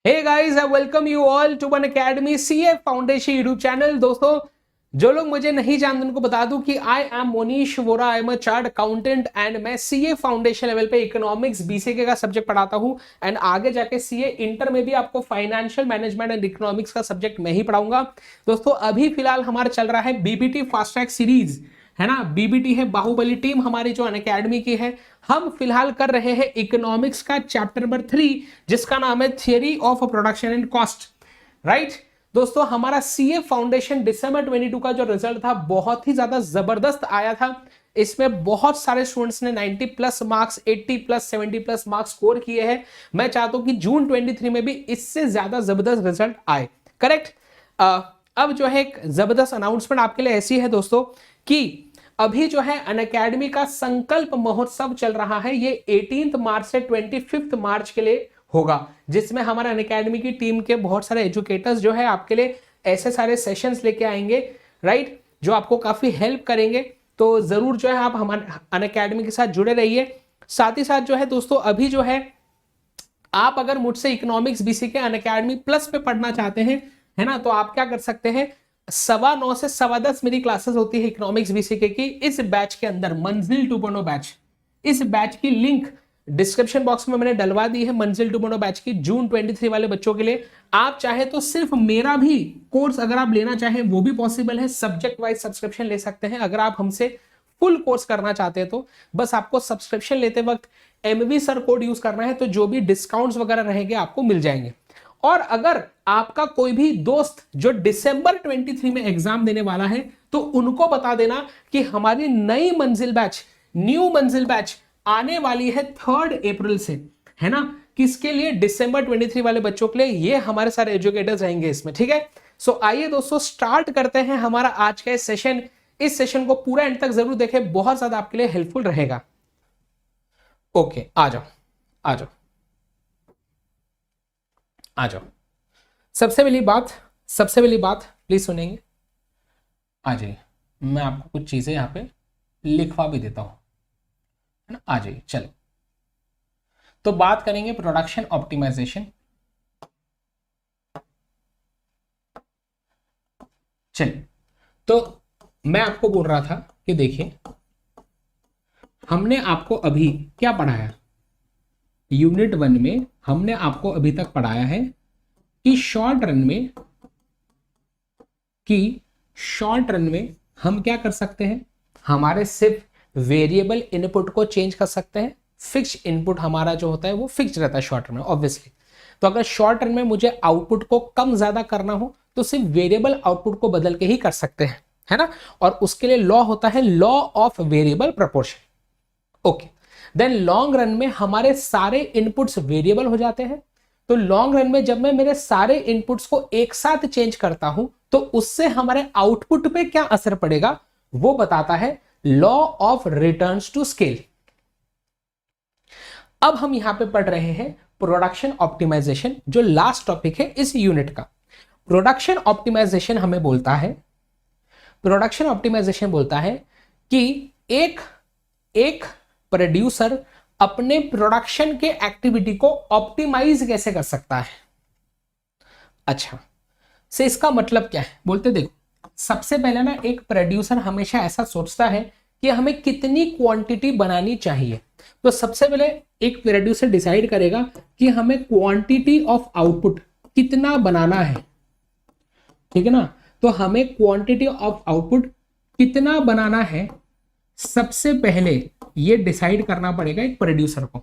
Hey guys, I welcome you all to one academy CA foundation YouTube channel. दोस्तों, जो लोग मुझे नहीं जानते उनको बता दूं कि I am Monish Vora, I am a chart accountant and मैं सीए फाउंडेशन लेवल पे इकोनॉमिक्स बीसीके का सब्जेक्ट पढ़ाता हूं। एंड आगे जाके सीए इंटर में भी आपको फाइनेंशियल मैनेजमेंट एंड इकोनॉमिक्स का सब्जेक्ट मैं ही पढ़ाऊंगा। दोस्तों, अभी फिलहाल हमारा चल रहा है बीबीटी फास्ट ट्रैक सीरीज, है ना। बीबीटी है बाहुबली टीम हमारी जो अनअकैडमी की है। हम फिलहाल कर रहे हैं इकोनॉमिक्स का चैप्टर नंबर 3, जिसका नाम है theory of production and cost. Right दोस्तों, हमारा सीए फाउंडेशन दिसंबर 22 का जो रिजल्ट था बहुत ही ज्यादा जबरदस्त आया था। इसमें बहुत सारे स्टूडेंट्स ने 90 plus marks, 80 plus, 70 plus marks score किए हैं। मैं चाहता हूं कि जून 23 में भी इससे ज्यादा जबरदस्त रिजल्ट आए। करेक्ट। अब जो है एक जबरदस्त अनाउंसमेंट आपके लिए ऐसी है दोस्तों कि अभी जो है अनअकैडमी का संकल्प महोत्सव चल रहा है। ये 18 मार्च से 25 मार्च के लिए होगा, जिसमें हमारे अनअकैडमी की टीम के बहुत सारे एजुकेटर्स जो है आपके लिए ऐसे सारे सेशंस लेके आएंगे, राइट, जो आपको काफी हेल्प करेंगे। तो जरूर जो है आप हमारे अनअकैडमी के साथ जुड़े रहिए। साथ ही साथ जो है दोस्तों, अभी जो है आप अगर मुझसे इकोनॉमिक्स बीसीके अनअकैडमी प्लस पे पढ़ना चाहते हैं, है ना, तो आप क्या कर सकते हैं, 9:15 से 10:15 मेरी क्लासेस होती है इकोनॉमिक्स बीसीके की। इस बैच के अंदर मंजिल 2.0 बैच, इस बैच की लिंक डिस्क्रिप्शन बॉक्स में मैंने डलवा दी है। मंजिल 2.0 बैच की जून 23 वाले बच्चों के लिए आप चाहे तो सिर्फ मेरा भी कोर्स अगर आप लेना चाहें वो भी पॉसिबल है। सब्जेक्ट वाइज सब्सक्रिप्शन ले सकते हैं। अगर आप हमसे फुल कोर्स करना चाहते हैं तो बस आपको सब्सक्रिप्शन लेते वक्त एमवी सर कोड यूज करना है, तो जो भी डिस्काउंट्स वगैरह रहेंगे आपको मिल जाएंगे। और अगर आपका कोई भी दोस्त जो दिसंबर 23 में एग्जाम देने वाला है, तो उनको बता देना कि हमारी नई मंजिल बैच, न्यू मंजिल बैच आने वाली है 3 अप्रैल से, है ना। किसके लिए? दिसंबर 23 वाले बच्चों के लिए। ये हमारे सारे एजुकेटर्स रहेंगे इसमें, ठीक है। सो आइए दोस्तों स्टार्ट करते हैं हमारा आज का सेशन। इस सेशन को पूरा एंड तक जरूर देखें, बहुत ज्यादा आपके लिए हेल्पफुल रहेगा। ओके, आ जाओ आ जाओ आ जाओ। सबसे पहली बात प्लीज सुनेंगे। आ जाइए, मैं आपको कुछ चीजें यहाँ पे लिखवा भी देता हूं, है ना। आ जाइए, चलो। तो बात करेंगे प्रोडक्शन ऑप्टिमाइजेशन। चलिए, तो मैं आपको बोल रहा था कि देखिए, हमने आपको अभी क्या पढ़ाया, यूनिट 1 में हमने आपको अभी तक पढ़ाया है कि शॉर्ट रन में हम क्या कर सकते हैं, हमारे सिर्फ वेरिएबल इनपुट को चेंज कर सकते हैं। फिक्स इनपुट हमारा जो होता है वो फिक्स रहता है शॉर्ट रन में, ऑब्वियसली। तो अगर शॉर्ट रन में मुझे आउटपुट को कम ज्यादा करना हो तो सिर्फ वेरिएबल आउटपुट को बदल के ही कर सकते हैं, है ना। और उसके लिए लॉ होता है law of variable proportion. Okay, then long run में हमारे सारे इनपुट्स वेरिएबल हो जाते हैं। तो लॉन्ग रन में जब मैं मेरे सारे इनपुट्स को एक साथ चेंज करता हूं तो उससे हमारे आउटपुट पे क्या असर पड़ेगा वो बताता है law of returns to scale. अब हम यहां पे पढ़ रहे हैं प्रोडक्शन ऑप्टिमाइजेशन, जो लास्ट टॉपिक है इस यूनिट का। प्रोडक्शन ऑप्टिमाइजेशन बोलता है कि एक प्रोड्यूसर अपने प्रोडक्शन के एक्टिविटी को ऑप्टिमाइज कैसे कर सकता है। अच्छा, से इसका मतलब क्या है बोलते, देखो, सबसे पहले ना एक प्रोड्यूसर हमेशा ऐसा सोचता है कि हमें कितनी क्वांटिटी बनानी चाहिए। तो सबसे पहले एक प्रोड्यूसर डिसाइड करेगा कि हमें क्वांटिटी ऑफ आउटपुट कितना बनाना है, ठीक है ना। तो हमें क्वांटिटी ऑफ आउटपुट कितना बनाना है, सबसे पहले ये डिसाइड करना पड़ेगा एक प्रोड्यूसर को।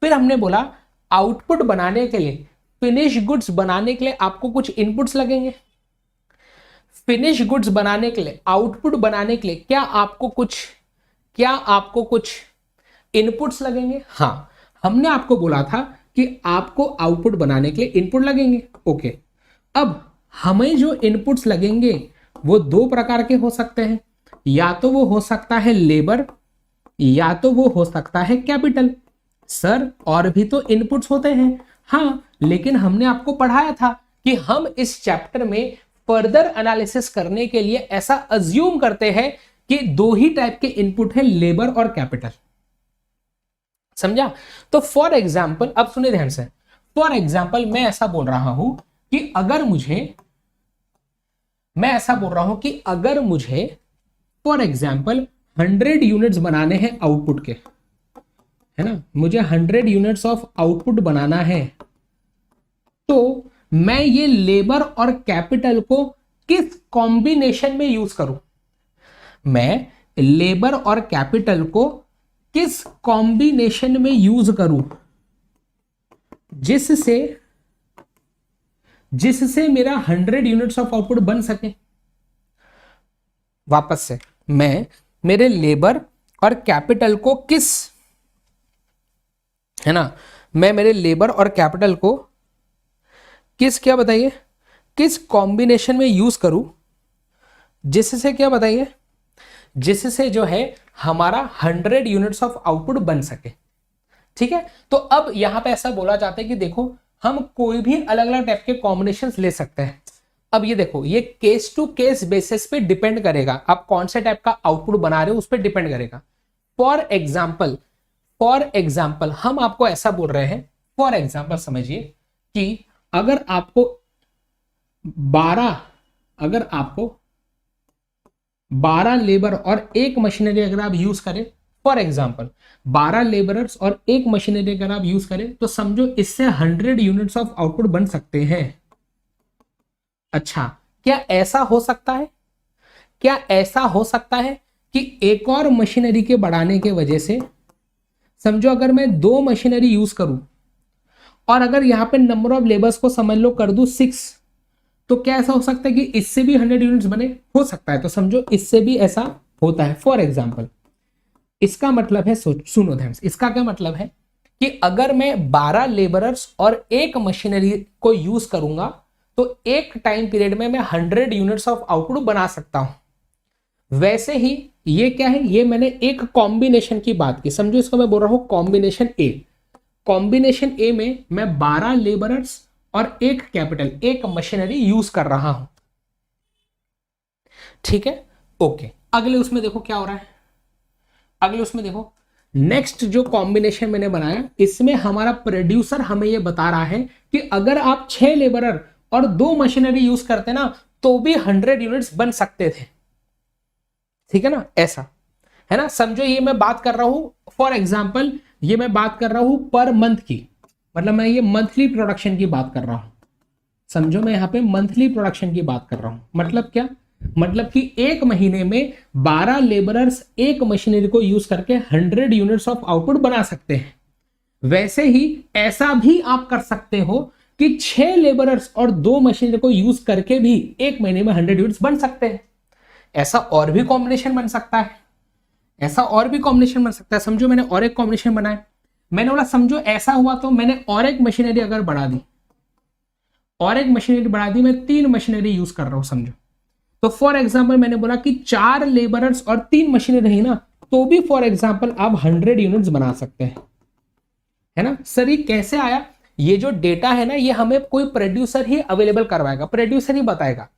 फिर हमने बोला आउटपुट बनाने के लिए, फिनिश गुड्स बनाने के लिए आपको कुछ इनपुट्स लगेंगे। फिनिश गुड्स बनाने के लिए, आउटपुट बनाने के लिए क्या आपको कुछ इनपुट्स लगेंगे। हाँ, हमने आपको बोला था कि आपको आउटपुट बनाने के लिए इनपुट लगेंगे। ओके, अब हमें जो इनपुट्स लगेंगे वो 2 प्रकार के हो सकते हैं। या तो वो हो सकता है लेबर, या तो वो हो सकता है कैपिटल। सर, और भी तो इनपुट्स होते हैं। हाँ, लेकिन हमने आपको पढ़ाया था कि हम इस चैप्टर में फर्दर एनालिसिस करने के लिए ऐसा अज्यूम करते हैं कि 2 ही टाइप के इनपुट है, लेबर और कैपिटल। समझा? तो फॉर एग्जाम्पल, अब सुनिए ध्यान से, फॉर एग्जाम्पल मैं ऐसा बोल रहा हूं कि अगर मुझे फॉर एग्जाम्पल 100 यूनिट्स बनाने हैं आउटपुट के, है ना, मुझे 100 यूनिट्स ऑफ आउटपुट बनाना है, तो मैं ये लेबर और कैपिटल को किस कॉम्बिनेशन में यूज करूं? मैं लेबर और कैपिटल को किस कॉम्बिनेशन में यूज करूं जिससे मेरा 100 यूनिट्स ऑफ आउटपुट बन सके? वापस से, मैं मेरे लेबर और कैपिटल को मैं मेरे लेबर और कैपिटल को क्या बताइए, किस कॉम्बिनेशन में यूज करूं जिससे क्या बताइए, जिससे जो है हमारा 100 यूनिट्स ऑफ आउटपुट बन सके। ठीक है, तो अब यहां पे ऐसा बोला जाता है कि देखो हम कोई भी अलग अलग टाइप के कॉम्बिनेशंस ले सकते हैं। अब ये देखो, ये केस टू केस बेसिस पे डिपेंड करेगा, आप कौन से टाइप का आउटपुट बना रहे हो उस पर डिपेंड करेगा। फॉर एग्जाम्पल हम आपको ऐसा बोल रहे हैं, फॉर एग्जाम्पल समझिए कि अगर आपको 12 लेबर और एक मशीनरी अगर आप यूज करें, फॉर एग्जाम्पल 12 लेबरर्स और एक मशीनरी अगर आप यूज करें, तो समझो इससे 100 यूनिट्स ऑफ आउटपुट बन सकते हैं। अच्छा, क्या ऐसा हो सकता है कि एक और मशीनरी के बढ़ाने के वजह से, समझो अगर मैं 2 मशीनरी यूज करूं और अगर यहां पे नंबर ऑफ लेबर्स को समझ लो कर दूं 6, तो क्या ऐसा हो सकता है कि इससे भी 100 यूनिट्स बने? हो सकता है। तो समझो इससे भी ऐसा होता है। फॉर एग्जाम्पल इसका मतलब है, सुनो ध्यान से, इसका क्या मतलब है कि अगर मैं 12 लेबरर्स और एक मशीनरी को यूज करूंगा तो एक टाइम पीरियड में मैं 100 यूनिट्स ऑफ आउटपुट बना सकता हूं। वैसे ही ये क्या है, ये मैंने एक कॉम्बिनेशन की बात की, समझो इसको मैं बोल रहा हूं कॉम्बिनेशन ए। कॉम्बिनेशन ए में मैं 12 लेबरर्स और एक कैपिटल, एक मशीनरी यूज कर रहा हूं। ठीक है, ओके। अगले उसमें देखो क्या हो रहा है, अगले उसमें देखो नेक्स्ट जो कॉम्बिनेशन मैंने बनाया, इसमें हमारा प्रोड्यूसर हमें यह बता रहा है कि अगर आप 6 लेबरर और 2 मशीनरी यूज करते ना तो भी 100 यूनिट्स बन सकते थे। ठीक है ना, ऐसा है ना। समझो ये मैं बात कर रहा हूं, फॉर एग्जाम्पल ये मैं बात कर रहा हूं पर मंथ की, मतलब मैं ये मंथली प्रोडक्शन की बात कर रहा हूं। समझो मैं यहां पे मंथली प्रोडक्शन की बात कर रहा हूं। मतलब क्या, मतलब कि एक महीने में 12 लेबरर्स एक मशीनरी को यूज करके 100 यूनिट्स ऑफ आउटपुट बना सकते हैं। वैसे ही ऐसा भी आप कर सकते हो कि 6 लेबरर्स और 2 मशीनरी को यूज करके भी एक महीने में 100 यूनिट्स बन सकते हैं। ऐसा और भी कॉम्बिनेशन बन सकता है, समझो मैंने और एक कॉम्बिनेशन बनाया, मैंने बोला समझो ऐसा हुआ तो मैंने और एक मशीनरी अगर बढ़ा दी, मैं 3 मशीनरी यूज कर रहा हूं समझो। तो फॉर एग्जाम्पल मैंने बोला कि 4 लेबरर्स और 3 मशीनरी रही ना, तो भी फॉर एग्जाम्पल आप 100 यूनिट्स बना सकते हैं, है ना। सर ये कैसे आया? ये जो डेटा है ना, ये हमें कोई प्रोड्यूसर ही अवेलेबल करवाएगा, प्रोड्यूसर ही बताएगा,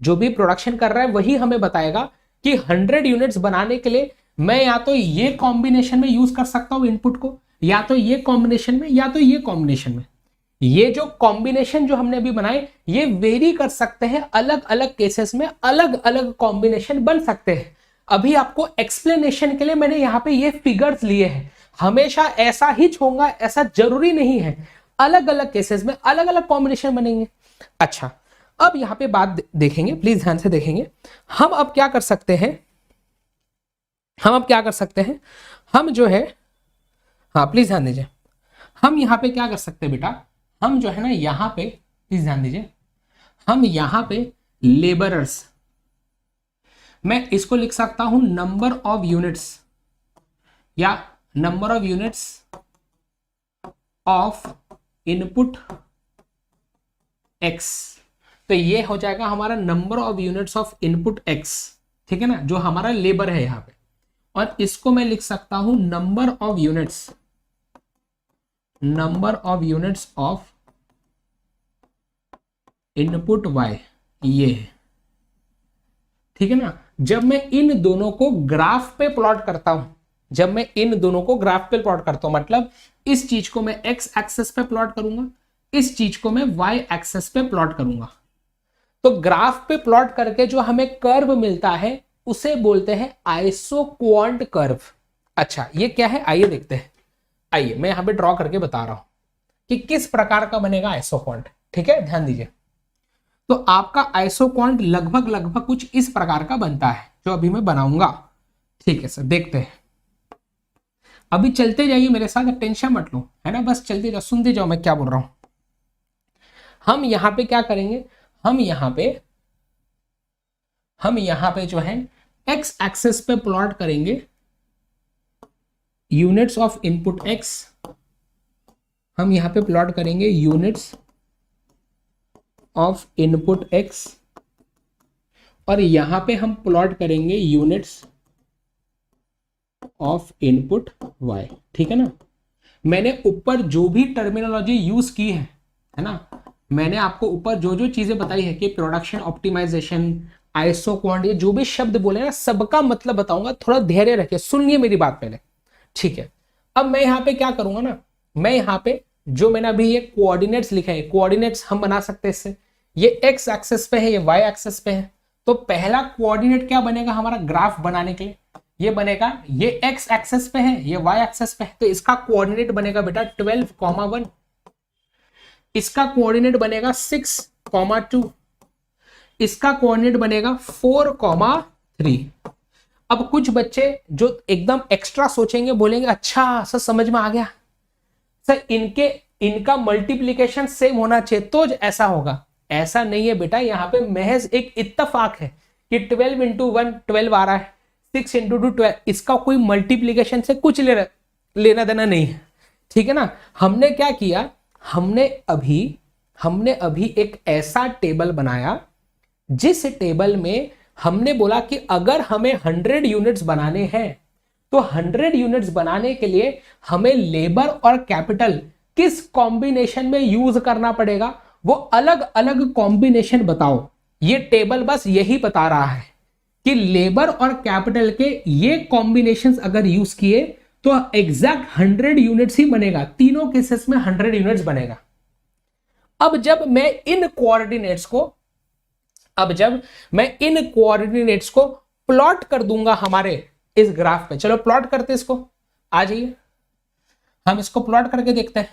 जो भी प्रोडक्शन कर रहा है वही हमें बताएगा कि 100 यूनिट्स बनाने के लिए मैं या तो ये कॉम्बिनेशन में यूज कर सकता हूं इनपुट को, या तो ये कॉम्बिनेशन में, या तो ये कॉम्बिनेशन में। ये जो कॉम्बिनेशन जो हमने अभी बनाए ये वेरी कर सकते हैं, अलग अलग केसेस में अलग अलग कॉम्बिनेशन बन सकते हैं। अभी आपको एक्सप्लेनेशन के लिए मैंने यहाँ पे ये फिगर्स लिए हैं, हमेशा ऐसा ही होगा ऐसा जरूरी नहीं है, अलग अलग केसेस में अलग अलग कॉम्बिनेशन बनेंगे। अच्छा, अब यहां पे बात देखेंगे, प्लीज ध्यान से देखेंगे। हम अब क्या कर सकते हैं, हम जो है, हाँ प्लीज ध्यान दीजिए, हम यहां पे क्या कर सकते हैं बेटा, हम जो है ना यहां पे, प्लीज ध्यान दीजिए, हम यहां पे लेबरर्स, मैं इसको लिख सकता हूं नंबर ऑफ यूनिट्स, या number of units of input x. तो ये हो जाएगा हमारा number of units of input x, ठीक है ना, जो हमारा लेबर है यहां पे। और इसको मैं लिख सकता हूं number of units of input Y, ये है, ठीक है ना। जब मैं इन दोनों को ग्राफ पे प्लॉट करता हूं, मतलब इस चीज को मैं एक्स एक्सेस पे प्लॉट करूंगा, इस चीज को मैं वाई एक्सेस पे प्लॉट करूंगा। तो ग्राफ पे प्लॉट करके जो हमें कर्व मिलता है उसे बोलते हैं आइसोक्वांट कर्व। अच्छा ये क्या है आइए देखते हैं। आइए मैं यहां पे ड्रॉ करके बता रहा हूं कि किस प्रकार का बनेगा आइसोक्वांट। ठीक है, ध्यान दीजिए। तो आपका आइसोक्वांट लगभग लगभग कुछ इस प्रकार का बनता है जो अभी मैं बनाऊंगा। ठीक है सर, देखते हैं। अभी चलते जाइए मेरे साथ, टेंशन मत लो, है ना, बस चलते जाओ, सुनते जाओ मैं क्या बोल रहा हूं। हम यहां पे क्या करेंगे, हम यहां पे जो है एक्स एक्सेस पे प्लॉट करेंगे यूनिट्स ऑफ इनपुट एक्स। हम यहां पे प्लॉट करेंगे यूनिट्स ऑफ इनपुट एक्स और यहां पे हम प्लॉट करेंगे यूनिट्स ऑफ इनपुट वाई। ठीक है ना। मैंने ऊपर जो भी टर्मिनोलॉजी यूज की है ना, मैंने आपको ऊपर जो जो चीजें बताई है कि प्रोडक्शन ऑप्टिमाइजेशन, आइसोक्वांट, ये जो भी शब्द बोले ना सबका मतलब बताऊंगा। थोड़ा धैर्य रखिए, सुनिए मेरी बात पहले। ठीक है, अब मैं यहां पे क्या करूंगा ना, मैं यहां पे जो मैंने अभी ये कोऑर्डिनेट्स लिखे हैं, कोऑर्डिनेट्स हम बना सकते हैं इससे। ये एक्स एक्सेस पे है, ये वाई एक्सेस पे है। तो पहला कोऑर्डिनेट क्या बनेगा हमारा ग्राफ बनाने के लिए, ये बनेगा, ये एक्स एक्सेस पे है, ये वाई एक्सेस पे है, तो इसका कोऑर्डिनेट बनेगा बेटा 12,1। इसका कोऑर्डिनेट बनेगा 6,2। इसका कोऑर्डिनेट बनेगा 4,3। अब कुछ बच्चे जो एकदम एक्स्ट्रा सोचेंगे, बोलेंगे अच्छा सर समझ में आ गया सर, इनका मल्टीप्लीकेशन सेम होना चाहिए तो ऐसा होगा। ऐसा नहीं है बेटा, यहाँ पे महज एक इत्तेफाक है कि 12 इंटू 1 12 आ रहा है, 6 इंटू 2 12, इसका कोई मल्टीप्लीकेशन से कुछ लेना देना नहीं है। ठीक है ना। हमने क्या किया, हमने अभी एक ऐसा टेबल बनाया जिस टेबल में हमने बोला कि अगर हमें 100 यूनिट्स बनाने हैं तो 100 यूनिट्स बनाने के लिए हमें लेबर और कैपिटल किस कॉम्बिनेशन में यूज करना पड़ेगा, वो अलग अलग कॉम्बिनेशन बताओ। ये टेबल बस यही बता रहा है कि लेबर और कैपिटल के ये कॉम्बिनेशंस अगर यूज किए तो एग्जैक्ट 100 यूनिट्स ही बनेगा। तीनों केसेस में 100 यूनिट्स बनेगा। अब जब मैं इन कोऑर्डिनेट्स को प्लॉट कर दूंगा हमारे इस ग्राफ पे, चलो प्लॉट करते हैं इसको, आ जाइए हम इसको प्लॉट करके देखते हैं।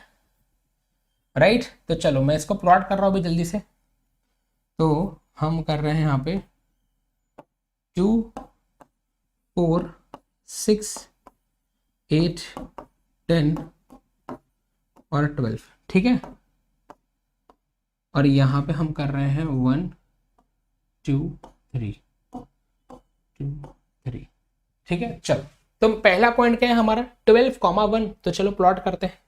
राइट, तो चलो मैं इसको प्लॉट कर रहा हूं अभी जल्दी से। तो हम कर रहे हैं यहां पे 2 4 6 8 10 और 12। ठीक है, और यहां पे हम कर रहे हैं 1 2 3 2 3। ठीक है, चलो तो पहला पॉइंट क्या है हमारा 12,1। तो चलो प्लॉट करते हैं।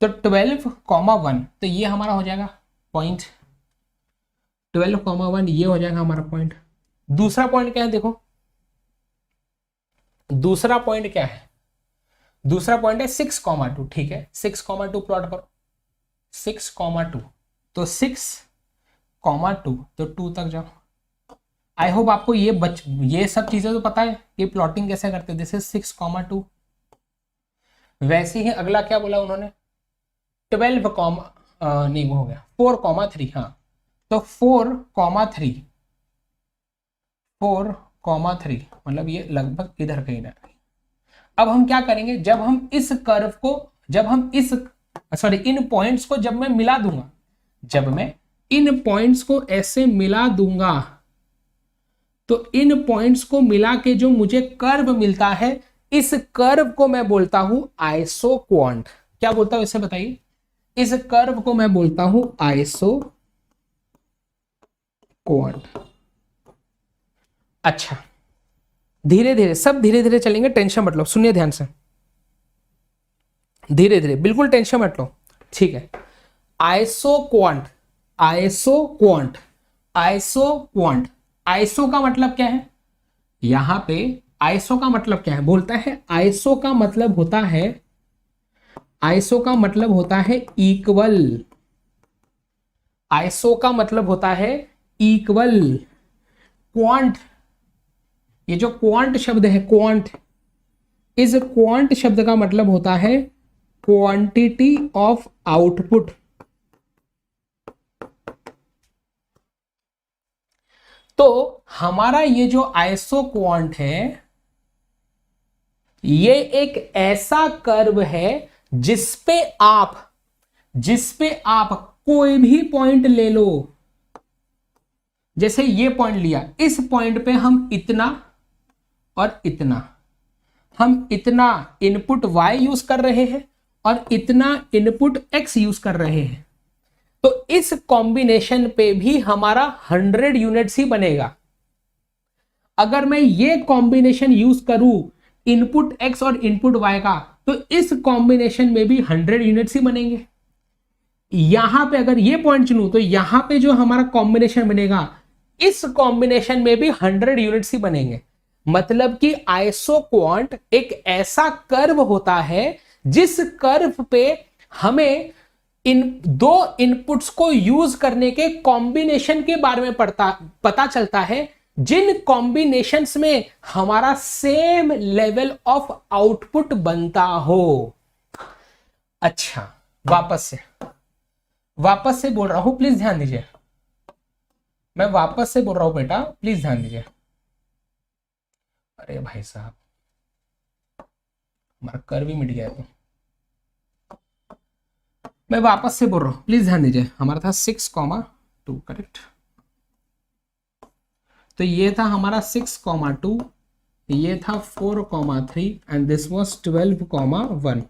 तो 12,1 तो ये हमारा हो जाएगा पॉइंट, 12,1 ये हो जाएगा हमारा पॉइंट। दूसरा पॉइंट क्या है देखो, दूसरा पॉइंट क्या है, दूसरा पॉइंट है 6,2। ठीक है, 6,2 प्लॉट करो, 6,2 तो 6,2 तो 2 तक जाओ। आई होप आपको ये सब चीजें तो पता है कि प्लॉटिंग कैसे करते हैं। This is 6,2। वैसे ही अगला क्या बोला उन्होंने 12, नहीं वो हो गया 4,3। हाँ, तो 4,3 मतलब ये लगभग इधर कहीं ना कहीं। अब हम क्या करेंगे, जब हम इस कर्व को, जब हम इन पॉइंट्स को जब मैं मिला दूंगा, जब मैं इन पॉइंट्स को ऐसे मिला दूंगा तो इन पॉइंट्स को मिला के जो मुझे कर्व मिलता है, इस कर्व को मैं बोलता हूं आइसोक्वांट। क्या बोलता हूं इसे बताइए, इस कर्व को मैं बोलता हूं आइसोक्वांट। अच्छा, धीरे धीरे सब धीरे धीरे चलेंगे, टेंशन मत लो, सुनिए ध्यान से, धीरे धीरे, बिल्कुल टेंशन मत लो। ठीक है, आइसोक्वांट, आइसोक्वांट, आइसोक्वांट। आइसो का मतलब क्या है, यहां पे आइसो का मतलब क्या है, बोलता है आइसो का मतलब होता है, आइसो का मतलब होता है इक्वल। आइसो का मतलब होता है इक्वल। क्वांट, ये जो क्वांट शब्द है, क्वांट, इस क्वांट शब्द का मतलब होता है क्वांटिटी ऑफ आउटपुट। तो हमारा ये जो आइसो क्वांट है ये एक ऐसा कर्व है जिसपे आप कोई भी पॉइंट ले लो, जैसे ये पॉइंट लिया, इस पॉइंट पे हम इतना और इतना, हम इतना इनपुट y यूज कर रहे हैं और इतना इनपुट x यूज कर रहे हैं, तो इस कॉम्बिनेशन पे भी हमारा 100 यूनिट्स ही बनेगा। अगर मैं ये कॉम्बिनेशन यूज करूं इनपुट x और इनपुट y का, तो इस कॉम्बिनेशन में भी 100 यूनिट्स ही बनेंगे। यहां पे अगर ये पॉइंट चुनूं तो यहां पे जो हमारा कॉम्बिनेशन बनेगा इस कॉम्बिनेशन में भी 100 यूनिट्स ही बनेंगे। मतलब कि आइसो क्वांट एक ऐसा कर्व होता है जिस कर्व पे हमें इन दो इनपुट्स को यूज करने के कॉम्बिनेशन के बारे में पता चलता है, जिन कॉम्बिनेशंस में हमारा सेम लेवल ऑफ आउटपुट बनता हो। अच्छा, वापस से बोल रहा हूं, प्लीज ध्यान दीजिए। मैं वापस से बोल रहा हूं बेटा, प्लीज ध्यान दीजिए। अरे भाई साहब, हमारा कर्व भी मिट गया। तो मैं वापस से बोल रहा हूं, प्लीज ध्यान दीजिए। हमारा था 6,2, करेक्ट। तो ये था हमारा 6,2, ये था 4,3 एंड दिस वाज 12,1।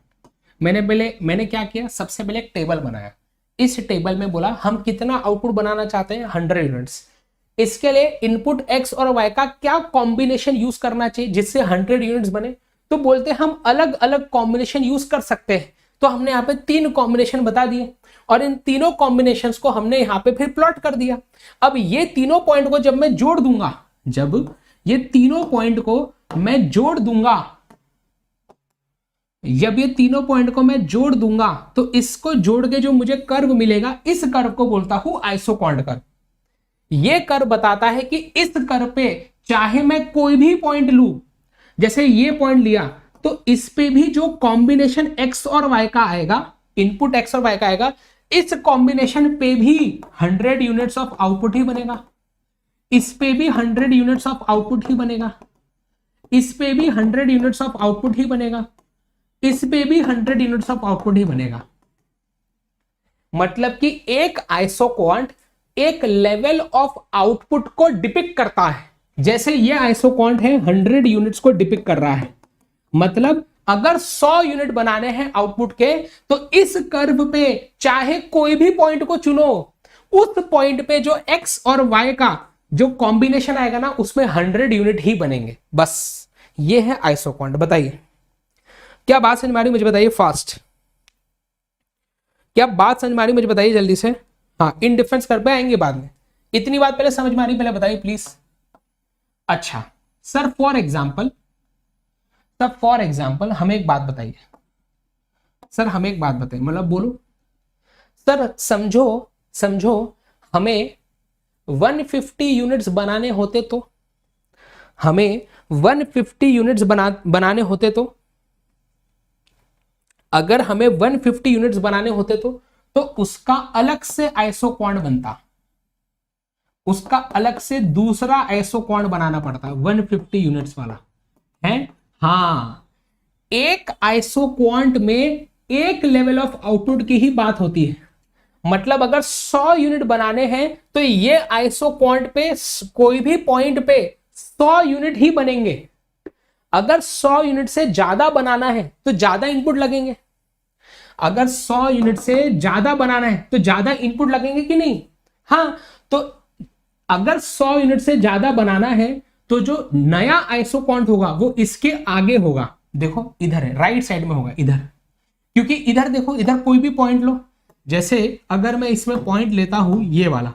मैंने क्या किया, सबसे पहले एक टेबल बनाया। इस टेबल में बोला हम कितना आउटपुट बनाना चाहते हैं, 100 यूनिट्स। इसके लिए इनपुट x और y का क्या कॉम्बिनेशन यूज करना चाहिए जिससे 100 यूनिट्स बने। तो बोलते हैं हम अलग अलग कॉम्बिनेशन यूज कर सकते हैं। तो हमने यहाँ पे 3 कॉम्बिनेशन बता दिए और इन तीनों कॉम्बिनेशंस को हमने यहाँ पे फिर प्लॉट कर दिया। अब ये तीनों पॉइंट को जब मैं जोड़ दूंगा, जब ये तीनों पॉइंट को मैं जोड़ दूंगा, जब ये तीनों पॉइंट को मैं जोड़ दूंगा तो इसको जोड़ के जो मुझे कर्व मिलेगा, इस कर्व को बोलता हूं आइसो क्वांट कर्व। ये कर्व बताता है कि इस कर्व पे चाहे मैं कोई भी पॉइंट लूं, जैसे ये पॉइंट लिया, तो इस पे भी जो कॉम्बिनेशन x और y का आएगा, इनपुट x और y का आएगा, इस कॉम्बिनेशन पे भी 100 यूनिट्स ऑफ आउटपुट ही बनेगा। इस पे भी 100 यूनिट्स ऑफ आउटपुट ही बनेगा। इस पे भी 100 यूनिट्स ऑफ आउटपुट ही बनेगा। इस पे भी 100 यूनिट्स ऑफ आउटपुट ही बनेगा। मतलब कि एक आइसो क्वांट एक लेवल ऑफ आउटपुट को डिपिक्ट करता है। जैसे ये आइसो क्वांट है 100 यूनिट्स को डिपिक्ट कर रहा है। मतलब अगर 100 यूनिट बनाने हैं आउटपुट के, तो इस कर्व पे चाहे कोई भी पॉइंट को चुनो, उस पॉइंट पे जो x और y का जो कॉम्बिनेशन आएगा ना, उसमें 100 यूनिट ही बनेंगे। बस ये है आइसो क्वांट। बताइए क्या बात समझ में आ रही, मुझे बताइए फास्ट। क्या बात समझ में आ रही, मुझे बताइए जल्दी से। हाँ, इन डिफरेंस कर पे आएंगे बाद में। इतनी बात पहले समझ में आ रही, पहले बताइए प्लीज। अच्छा सर, फॉर एग्जाम्पल हमें एक बात बताइए। सर हमें एक बात बताइए, मतलब बोलो सर। समझो हमें 150 यूनिट्स बनाने होते तो, हमें 150 यूनिट्स बनाने होते तो, अगर हमें 150 यूनिट्स बनाने होते तो उसका अलग से आइसो क्वांट बनता, उसका अलग से दूसरा आइसो क्वांट बनाना पड़ता 150 यूनिट्स वाला है। हाँ, एक आइसो क्वांट में एक लेवल ऑफ आउटपुट की ही बात होती है। मतलब अगर 100 यूनिट बनाने हैं तो ये आइसो क्वांट पे कोई भी पॉइंट पे 100 यूनिट ही बनेंगे। अगर 100 यूनिट से ज्यादा बनाना है तो ज्यादा इनपुट लगेंगे। अगर 100 यूनिट से ज्यादा बनाना है तो ज्यादा इनपुट लगेंगे कि नहीं। हाँ, तो अगर 100 यूनिट से ज्यादा बनाना है तो जो नया आइसो क्वांट होगा वो इसके आगे होगा। देखो इधर है, राइट साइड में होगा इधर, क्योंकि इधर देखो, इधर कोई भी पॉइंट लो। जैसे अगर मैं इसमें पॉइंट लेता हूं ये वाला,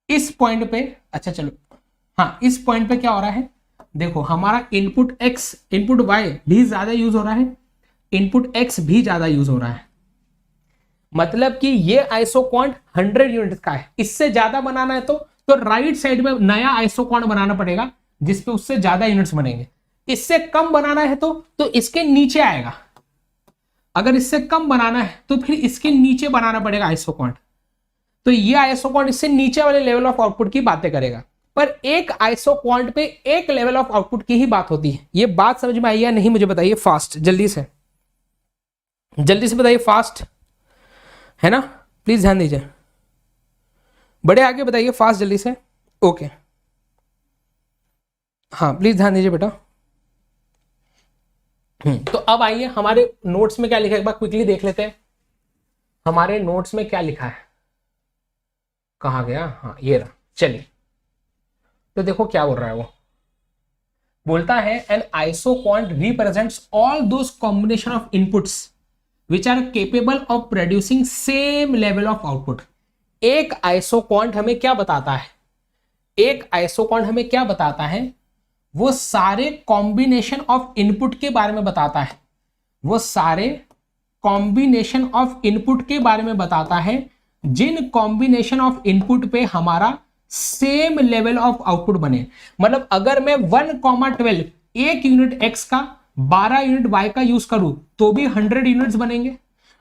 इस पॉइंट पे, अच्छा चलो, हाँ इस पॉइंट पे क्या हो रहा है, देखो हमारा इनपुट x इनपुट y भी ज्यादा यूज हो रहा है, इनपुट x भी ज्यादा यूज हो रहा है। मतलब कि ये आइसो क्वांट 100 यूनिट का है। इससे ज्यादा बनाना है तो राइट साइड में नया आइसो क्वांट बनाना पड़ेगा जिसपे उससे ज्यादा यूनिट्स बनेंगे। इससे कम बनाना है तो इसके नीचे आएगा। अगर इससे कम बनाना है तो फिर इसके नीचे बनाना पड़ेगा आइसो क्वांट। तो ये आईएसओ क्वांट इससे नीचे वाले लेवल ऑफ आउटपुट की बातें करेगा, पर एक आईएसओ क्वांट पे एक लेवल ऑफ आउटपुट की ही बात होती है। ये बात समझ में आई या नहीं मुझे बताइए फास्ट, जल्दी से बताइए, फास्ट है ना, प्लीज ध्यान दीजिए, बड़े आगे बताइए फास्ट जल्दी से। ओके हाँ प्लीज ध्यान दीजिए बेटा। तो अब आइए हमारे नोट्स में क्या लिखा है, एक बार क्विकली देख लेते हैं हमारे नोट्स में क्या लिखा है, कहाँ गया, हाँ ये रहा, चलिए। तो देखो क्या बोल रहा है, वो बोलता है an isoquant represents all those combination of inputs which are capable of producing same level of output. एक आइसो क्वांट हमें क्या बताता है, एक आइसो क्वांट हमें क्या बताता है, वो सारे कॉम्बिनेशन ऑफ इनपुट के बारे में बताता है, वो सारे कॉम्बिनेशन ऑफ इनपुट के बारे में बताता है जिन कॉम्बिनेशन ऑफ इनपुट पे हमारा सेम लेवल ऑफ आउटपुट बने। मतलब अगर मैं 1,12 एक यूनिट x का 12 यूनिट y का यूज करूं तो भी 100 यूनिट्स बनेंगे।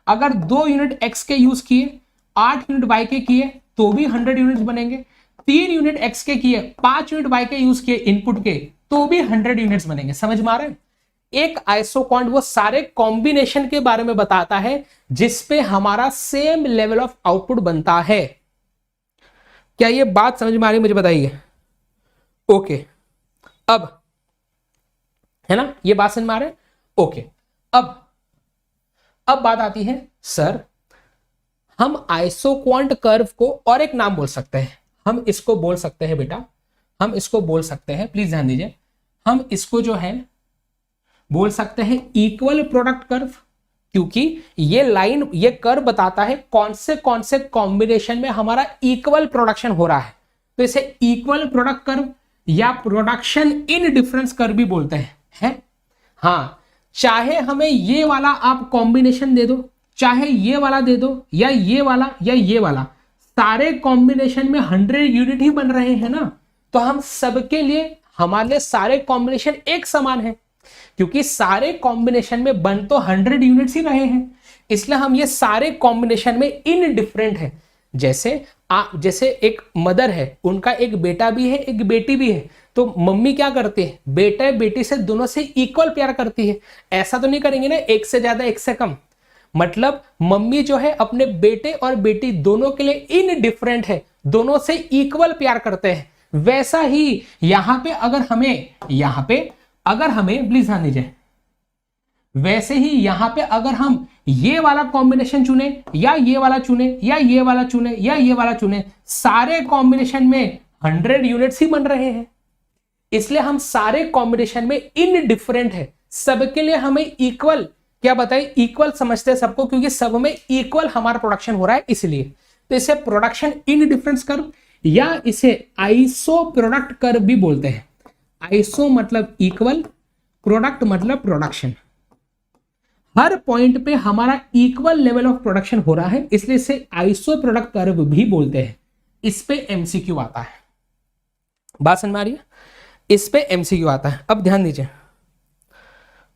अगर 2 यूनिट x के यूज किए 8 यूनिट y के किए तो भी 100 यूनिट्स बनेंगे। 3 यूनिट x के किए 5 यूनिट y के यूज किए इनपुट के तो भी 100 यूनिट्स बनेंगे। समझ में आ रहा है? एक आइसो क्वांट वो सारे कॉम्बिनेशन के बारे में बताता है जिसपे हमारा सेम लेवल ऑफ आउटपुट बनता है। क्या ये बात समझ में आ रही है मुझे बताइए? ओके अब है ना, ये बात समझ में आ रहा है? ओके अब बात आती है सर हम आइसो क्वांट कर्व को और एक नाम बोल सकते हैं, हम इसको बोल सकते हैं बेटा, हम इसको बोल सकते हैं, प्लीज ध्यान दीजिए, हम इसको जो है बोल सकते हैं इक्वल प्रोडक्ट कर्व, क्योंकि ये लाइन ये कर्व बताता है कौन से कॉम्बिनेशन में हमारा इक्वल प्रोडक्शन हो रहा है। तो इसे इक्वल प्रोडक्ट कर्व या प्रोडक्शन इन डिफरेंस कर्व भी बोलते हैं। हाँ, चाहे हमें ये वाला आप कॉम्बिनेशन दे दो, चाहे ये वाला दे दो या ये वाला या ये वाला, सारे कॉम्बिनेशन में 100 यूनिट ही बन रहे हैं ना, तो हम सबके लिए हमारे लिए सारे कॉम्बिनेशन एक समान है, क्योंकि सारे कॉम्बिनेशन में बन तो 100 यूनिट्स ही रहे हैं, इसलिए हम ये सारे कॉम्बिनेशन में इनडिफरेंट है। जैसे एक मदर है, उनका एक बेटा भी है एक बेटी भी है, तो मम्मी क्या करती है, बेटा बेटी से दोनों से इक्वल प्यार करती है। ऐसा तो नहीं करेंगे ना एक से ज्यादा एक से कम, मतलब मम्मी जो है अपने बेटे और बेटी दोनों के लिए इनडिफरेंट है, दोनों से इक्वल प्यार करते हैं। वैसा ही यहां पे अगर हमें प्लीज ध्यान दीजिए, वैसे ही यहां पे अगर हम ये वाला कॉम्बिनेशन चुने या ये वाला चुने या ये वाला चुने या ये वाला चुने, सारे कॉम्बिनेशन में 100 यूनिट्स ही बन रहे हैं, इसलिए हम सारे कॉम्बिनेशन में इनडिफरेंट है, सबके लिए हमें इक्वल, क्या बताए, इक्वल समझते हैं सबको, क्योंकि सब में इक्वल हमारा प्रोडक्शन हो रहा है इसलिए। तो इसे प्रोडक्शन इन डिफरेंस कर्व या इसे आइसो प्रोडक्ट कर्व भी बोलते हैं। आइसो मतलब इक्वल, प्रोडक्ट मतलब प्रोडक्शन, हर पॉइंट पे हमारा इक्वल लेवल ऑफ प्रोडक्शन हो रहा है, इसलिए इसे आइसो प्रोडक्ट कर्व भी बोलते हैं। इस पे एमसीक्यू आता है, बात समझ में आ रही है? इस पे एमसीक्यू आता है। अब ध्यान दीजिए,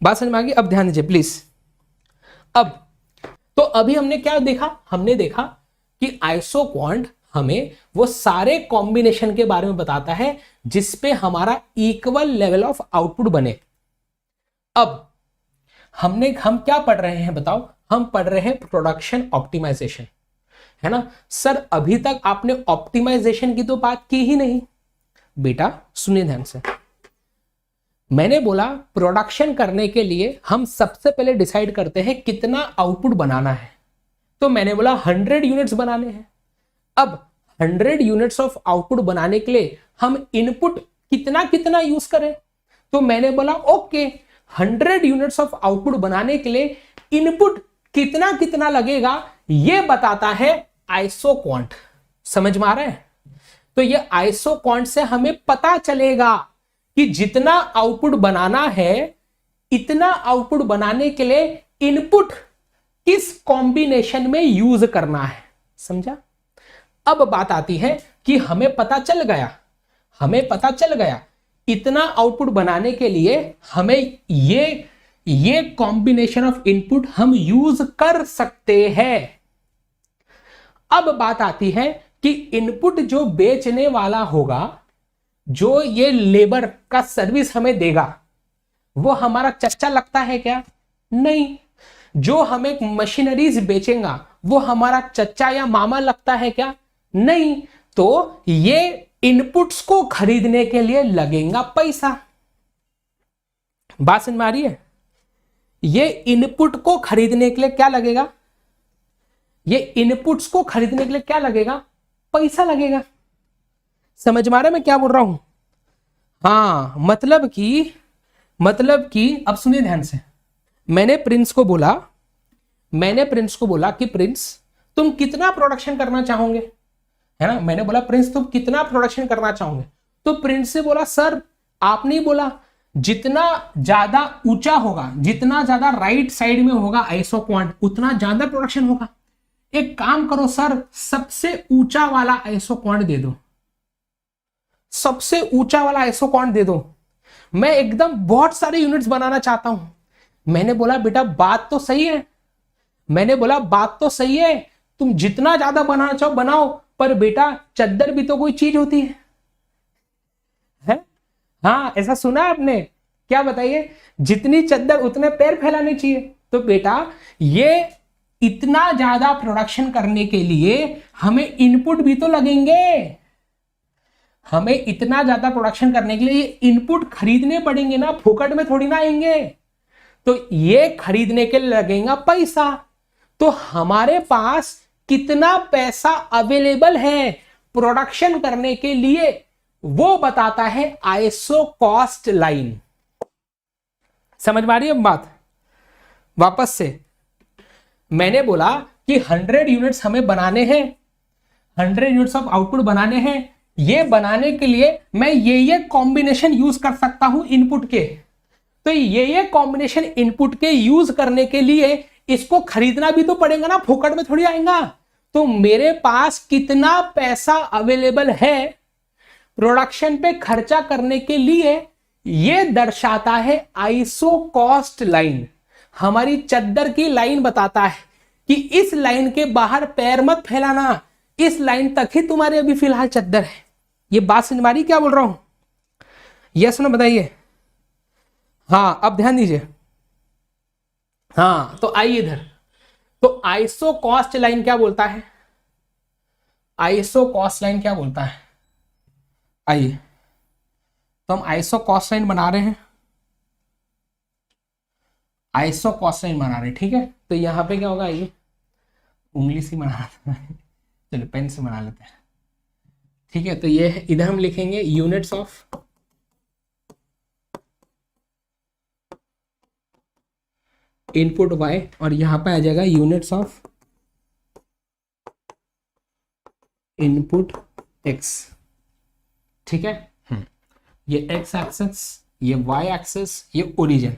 बात समझ में आ गई? अब ध्यान दीजिए प्लीज। अब तो अभी हमने क्या देखा, हमने देखा कि आइसो क्वांट हमें वो सारे कॉम्बिनेशन के बारे में बताता है जिसपे हमारा इक्वल लेवल ऑफ आउटपुट बने। अब हम क्या पढ़ रहे हैं बताओ? हम पढ़ रहे हैं प्रोडक्शन ऑप्टिमाइजेशन, है ना सर? अभी तक आपने ऑप्टिमाइजेशन की तो बात की ही नहीं बेटा, सुनिए ध्यान से। मैंने बोला प्रोडक्शन करने के लिए हम सबसे पहले डिसाइड करते हैं कितना आउटपुट बनाना है, तो मैंने बोला 100 यूनिट्स बनाने हैं। अब 100 यूनिट्स ऑफ आउटपुट बनाने के लिए हम इनपुट कितना कितना यूज करें, तो मैंने बोला ओके 100 यूनिट्स ऑफ आउटपुट बनाने के लिए इनपुट कितना कितना लगेगा ये बताता है आइसो क्वांट। समझ में आ रहा है? तो ये आइसो क्वांट से हमें पता चलेगा कि जितना आउटपुट बनाना है, इतना आउटपुट बनाने के लिए इनपुट किस कॉम्बिनेशन में यूज करना है। समझा? अब बात आती है कि हमें पता चल गया इतना आउटपुट बनाने के लिए हमें ये कॉम्बिनेशन ऑफ इनपुट हम यूज कर सकते हैं। अब बात आती है कि इनपुट जो बेचने वाला होगा, जो ये लेबर का सर्विस हमें देगा, वो हमारा चच्चा लगता है क्या? नहीं। जो हमें मशीनरीज बेचेगा वो हमारा चच्चा या मामा लगता है क्या? नहीं। तो ये इनपुट्स को खरीदने के लिए लगेगा पैसा। बात समझ में आ रही है? ये इनपुट को खरीदने के लिए क्या लगेगा? ये इनपुट्स को खरीदने के लिए क्या लगेगा? पैसा लगेगा। समझ में आ रहा है मैं क्या बोल रहा हूं? हाँ, मतलब कि अब सुनिए ध्यान से। मैंने प्रिंस को बोला कि प्रिंस तुम कितना प्रोडक्शन करना चाहोगे, है ना? मैंने बोला प्रिंस तुम कितना प्रोडक्शन करना चाहोगे? तो प्रिंस से बोला सर आपने बोला जितना ज्यादा ऊंचा होगा, जितना ज्यादा राइट साइड में होगा आइसो क्वांट, उतना ज्यादा प्रोडक्शन होगा। एक काम करो सर, सबसे ऊंचा वाला आइसो क्वांट दे दो, सबसे ऊंचा वाला आइसो क्वांट दे दो। मैं एकदम बहुत सारे यूनिट्स बनाना चाहता हूं। मैंने बोला बेटा बात तो सही है, तुम जितना ज्यादा बनाना चाहो बनाओ, पर बेटा चद्दर भी तो कोई चीज होती है? हाँ, ऐसा सुना है आपने? क्या बताइए? जितनी चद्दर उतने पैर फैलाने चाहिए। तो बेटा ये इतना ज्यादा प्रोडक्शन करने के लिए हमें इनपुट भी तो लगेंगे। हमें इतना ज्यादा प्रोडक्शन करने के लिए इनपुट खरीदने पड़ेंगे ना, फुकट में थोड़ी ना आएंगे। तो ये खरीदने के लिए लगेगा पैसा। तो हमारे पास कितना पैसा अवेलेबल है प्रोडक्शन करने के लिए, वो बताता है आइसो कॉस्ट लाइन। समझ में आ रही है बात? वापस से मैंने बोला कि 100 यूनिट्स हमें बनाने हैं, 100 यूनिट्स ऑफ आउटपुट बनाने हैं। ये बनाने के लिए मैं ये कॉम्बिनेशन यूज कर सकता हूं इनपुट के। तो ये कॉम्बिनेशन इनपुट के यूज करने के लिए इसको खरीदना भी तो पड़ेगा ना, फुकट में थोड़ी आएगा। तो मेरे पास कितना पैसा अवेलेबल है प्रोडक्शन पे खर्चा करने के लिए, ये दर्शाता है आइसो कॉस्ट लाइन। हमारी चद्दर की लाइन बताता है कि इस लाइन के बाहर पैर मत फैलाना, इस लाइन तक ही तुम्हारे अभी फिलहाल चद्दर है। ये बात समझ में आ रही क्या बोल रहा हूं? यस ना बताइए। हाँ, अब ध्यान दीजिए। हाँ, तो आइए इधर। तो आइसो कॉस्ट लाइन क्या बोलता है? आइसो कॉस्ट लाइन क्या बोलता है? आइए, तो हम आइसो कॉस्ट लाइन बना रहे हैं, आइसो कॉस्ट लाइन बना रहे हैं, ठीक है? तो यहां पे क्या होगा, आइए उंगली से बना लेते हैं, चलो पेन से बना लेते हैं, ठीक है? तो ये इधर हम लिखेंगे यूनिट्स ऑफ इनपुट y, और यहां पे आ जाएगा यूनिट्स ऑफ इनपुट x, ठीक है? ये x एक्सिस, ये y एक्सिस, ये ओरिजिन।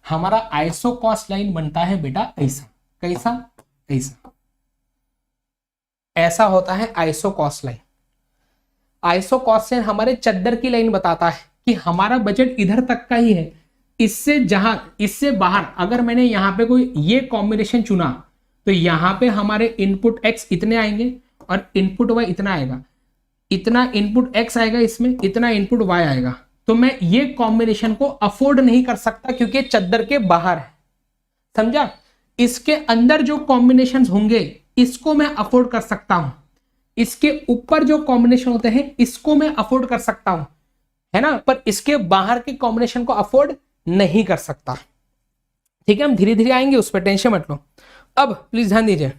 हमारा आइसो कॉस्ट लाइन बनता है बेटा ऐसा। कैसा? ऐसा। ऐसा होता है iso cost line. Iso cost line हमारे चद्दर की लाइन बताता है कि हमारा बजट इधर तक का ही है। इससे बाहर अगर मैंने यहां पे कोई ये कॉम्बिनेशन चुना तो यहां पे हमारे इनपुट x इतने आएंगे और इनपुट y इतना आएगा, इतना इनपुट x आएगा, इसमें इतना इनपुट y आएगा। तो मैं ये कॉम्बिनेशन को अफोर्ड नहीं कर सकता क्योंकि चद्दर के बाहर है। समझा? इसके अंदर जो कॉम्बिनेशंस होंगे इसको मैं अफोर्ड कर सकता हूं, इसके ऊपर जो कॉम्बिनेशन होते हैं इसको मैं अफोर्ड कर सकता हूं, है ना? पर इसके बाहर के कॉम्बिनेशन को अफोर्ड नहीं कर सकता। ठीक है, हम धीरे धीरे आएंगे, उस पर टेंशन मत लो। अब प्लीज ध्यान दीजिए,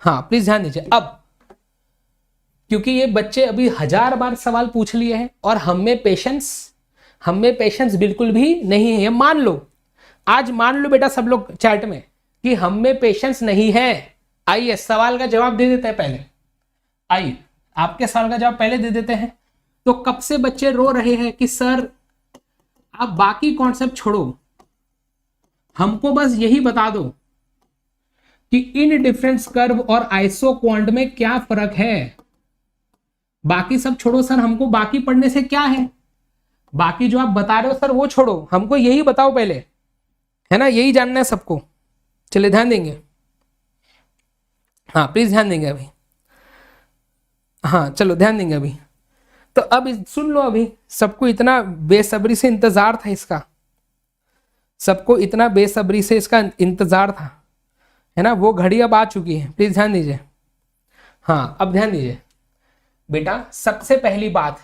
हाँ प्लीज ध्यान दीजिए। अब क्योंकि ये बच्चे अभी 1000 बार सवाल पूछ लिए हैं और हम में पेशेंस बिल्कुल भी नहीं है। मान लो, आज मान लो बेटा सब लोग चैट में कि हम में पेशेंस नहीं है। आइए सवाल का जवाब दे देते हैं पहले। आइए आपके सवाल का जवाब पहले दे देते हैं। तो कब से बच्चे रो रहे हैं कि सर आप बाकी कॉन्सेप्ट छोड़ो, हमको बस यही बता दो कि इन डिफरेंस कर्व और आइसो क्वांट में क्या फर्क है। बाकी सब छोड़ो सर, हमको बाकी पढ़ने से क्या है, बाकी जो आप बता रहे हो सर वो छोड़ो, हमको यही बताओ पहले, है ना? यही जानना है सबको। चलिए ध्यान देंगे। हाँ प्लीज ध्यान देंगे अभी, हाँ चलो ध्यान देंगे अभी। तो अब सुन लो, अभी सबको इतना बेसब्री से इंतजार था इसका, सबको इतना बेसब्री से इसका इंतजार था, है ना, वो घड़ी अब आ चुकी है, प्लीज ध्यान दीजिए। हाँ अब ध्यान दीजिए बेटा, सबसे पहली बात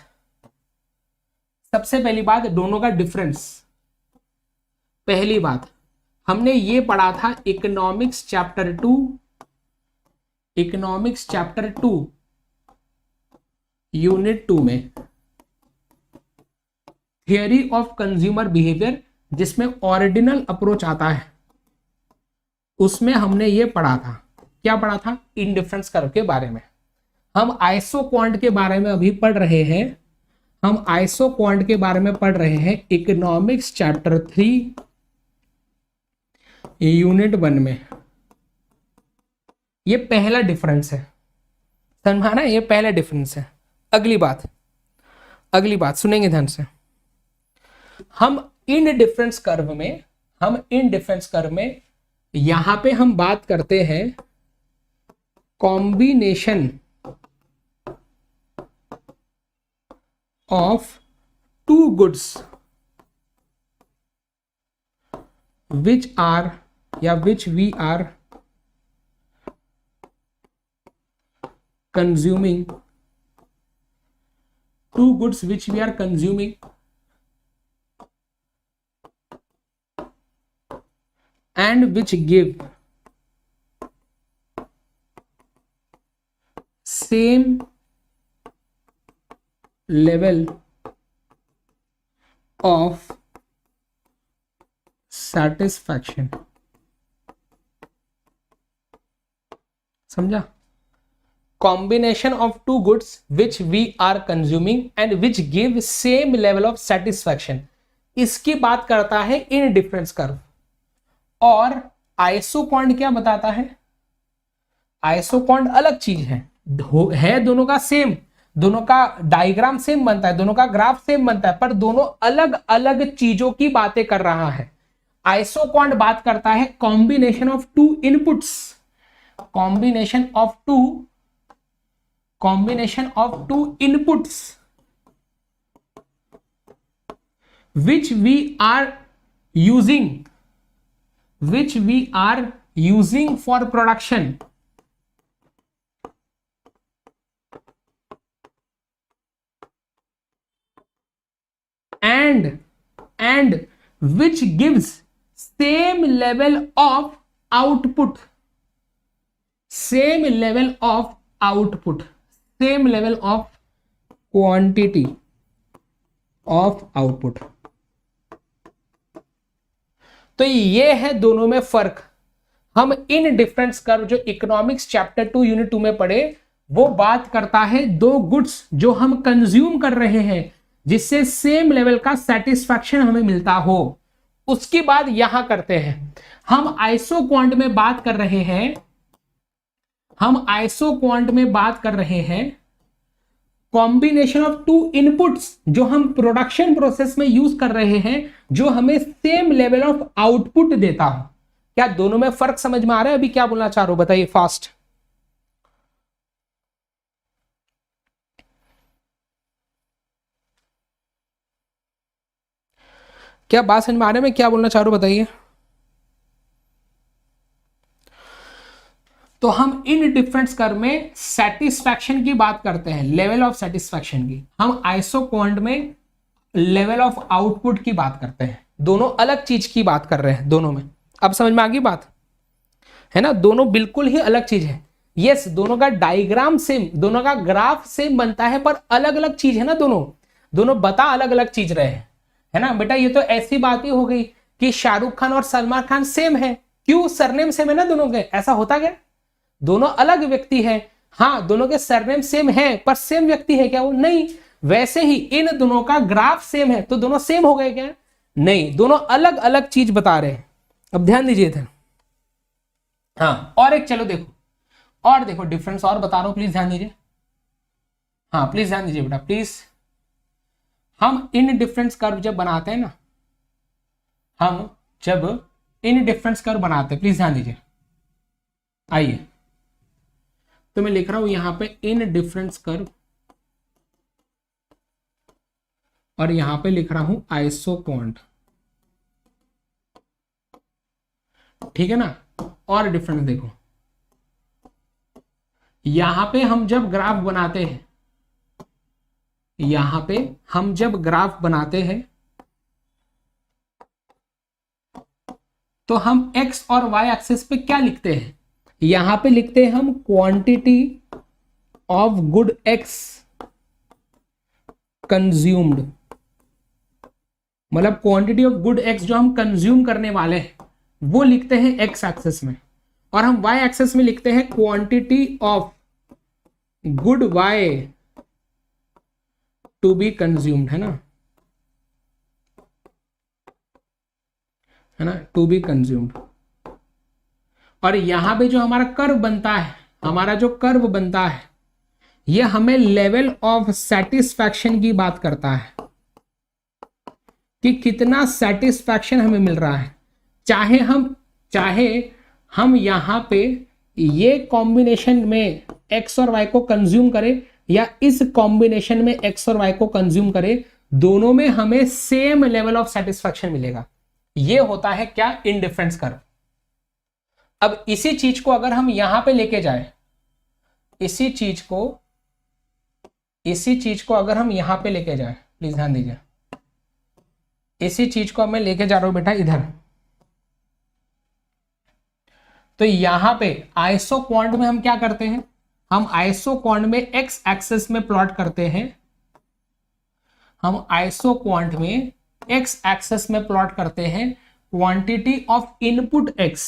दोनों का डिफरेंस। पहली बात हमने ये पढ़ा था इकोनॉमिक्स चैप्टर 2 यूनिट 2 में, थियरी ऑफ कंज्यूमर बिहेवियर, जिसमें ऑर्डिनल अप्रोच आता है, उसमें हमने ये पढ़ा था, क्या पढ़ा था, इंडिफरेंस कर्व के बारे में। हम आइसोक्वांट के बारे में अभी पढ़ रहे हैं, इकोनॉमिक्स चैप्टर 3 यूनिट 1 में। ये पहला डिफरेंस है, समझा ना, ये पहला डिफरेंस है। अगली बात सुनेंगे ध्यान से। हम इन डिफरेंस कर्व में यहां पे हम बात करते हैं combination of two goods which we are consuming, two goods which we are consuming and which give same level of satisfaction। समझा? Combination of two goods which we are consuming and which give same level of satisfaction, इसकी बात करता है indifference curve. और isoquant क्या बताता है, isoquant अलग चीज है दोनों का सेम, दोनों का डायग्राम सेम बनता है, दोनों का ग्राफ सेम बनता है, पर दोनों अलग अलग चीजों की बातें कर रहा है। आइसोक्वांट बात करता है combination of to inputs, combination of to inputs which we are using for production, and which gives same level of output, same level of quantity of output। तो ये है दोनों में फर्क। हम इन डिफरेंस कर्व जो इकोनॉमिक्स चैप्टर 2 यूनिट 2 में पढ़े, वो बात करता है दो गुड्स जो हम कंज्यूम कर रहे हैं जिससे सेम लेवल का सेटिस्फैक्शन हमें मिलता हो, उसकी बात यहां करते हैं। हम आइसोक्वांट में बात कर रहे हैं कॉम्बिनेशन ऑफ टू इनपुट्स जो हम प्रोडक्शन प्रोसेस में यूज कर रहे हैं, जो हमें सेम लेवल ऑफ आउटपुट देता हो। क्या दोनों में फर्क समझ में आ रहा है? अभी क्या बोलना चाह रहा हूं बताइए फास्ट। क्या बात समझ में आ रहा है? मैं क्या बोलना चाह रहा हूं बताइए। तो हम इन डिफरेंस कर्व में सेटिस्फैक्शन की बात करते हैं, लेवल ऑफ सेटिस्फैक्शन की। हम आइसोक्वांट में लेवल ऑफ आउटपुट की बात करते हैं। दोनों अलग चीज की बात कर रहे हैं दोनों में। अब समझ में आ गई बात, है ना? दोनों बिल्कुल ही अलग चीज है। यस, दोनों का डायग्राम सेम, दोनों का ग्राफ सेम बनता है, पर अलग अलग चीज है ना। दोनों बता अलग अलग चीज रहे हैं, है ना बेटा? ये तो ऐसी बात ही हो गई कि शाहरुख खान और सलमान खान सेम है। क्यों? सरनेम सेम है ना दोनों के। ऐसा होता क्या? दोनों अलग व्यक्ति है, हाँ दोनों के सरनेम सेम है, पर सेम व्यक्ति है क्या वो? नहीं। वैसे ही इन दोनों का ग्राफ सेम है, तो दोनों सेम हो गए क्या? नहीं, दोनों अलग अलग चीज बता रहे हैं। अब ध्यान दीजिए थे। हाँ, और एक चलो देखो डिफरेंस और बता रहा हूं, प्लीज ध्यान दीजिए। हाँ प्लीज ध्यान दीजिए बेटा, प्लीज। हम इन डिफरेंस कर्व जब बनाते हैं ना, प्लीज ध्यान दीजिए। आइए, तो मैं लिख रहा हूं यहां पे इन डिफरेंस कर्व और यहां पे लिख रहा हूं आइसो क्वांट, ठीक है ना। और डिफरेंस देखो, यहां पे हम जब ग्राफ बनाते हैं, यहां पे हम जब ग्राफ बनाते हैं तो हम x और y एक्सिस पे क्या लिखते हैं, यहां पे लिखते हैं हम quantity of good x consumed, मतलब क्वांटिटी ऑफ गुड x जो हम कंज्यूम करने वाले हैं वो लिखते हैं x एक्सिस में, और हम y एक्सिस में लिखते हैं quantity of good y to be consumed, है ना, टू बी कंज्यूम्ड। और यहां पे जो हमारा कर्व बनता है, हमारा जो कर्व बनता है ये हमें लेवल ऑफ सेटिस्फैक्शन की बात करता है कि कितना सेटिस्फैक्शन हमें मिल रहा है। चाहे हम यहां पे ये कॉम्बिनेशन में x और y को कंज्यूम करें या इस कॉम्बिनेशन में x और y को कंज्यूम करें, दोनों में हमें सेम लेवल ऑफ सेटिस्फैक्शन मिलेगा। ये होता है क्या, इंडिफरेंस कर्व। अब इसी चीज को अगर हम यहां पे लेके जाए, इसी चीज को अगर हम यहां पे लेके जाए, प्लीज ध्यान दीजिए, इसी चीज को मैं लेके जा रहा हूं बेटा इधर, तो यहां पे आइसो क्वांट में हम क्या करते हैं, हम आइसो क्वांट में x एक्सिस में प्लॉट करते हैं, हम आइसो क्वांट में x एक्सिस में प्लॉट करते हैं क्वांटिटी ऑफ इनपुट x,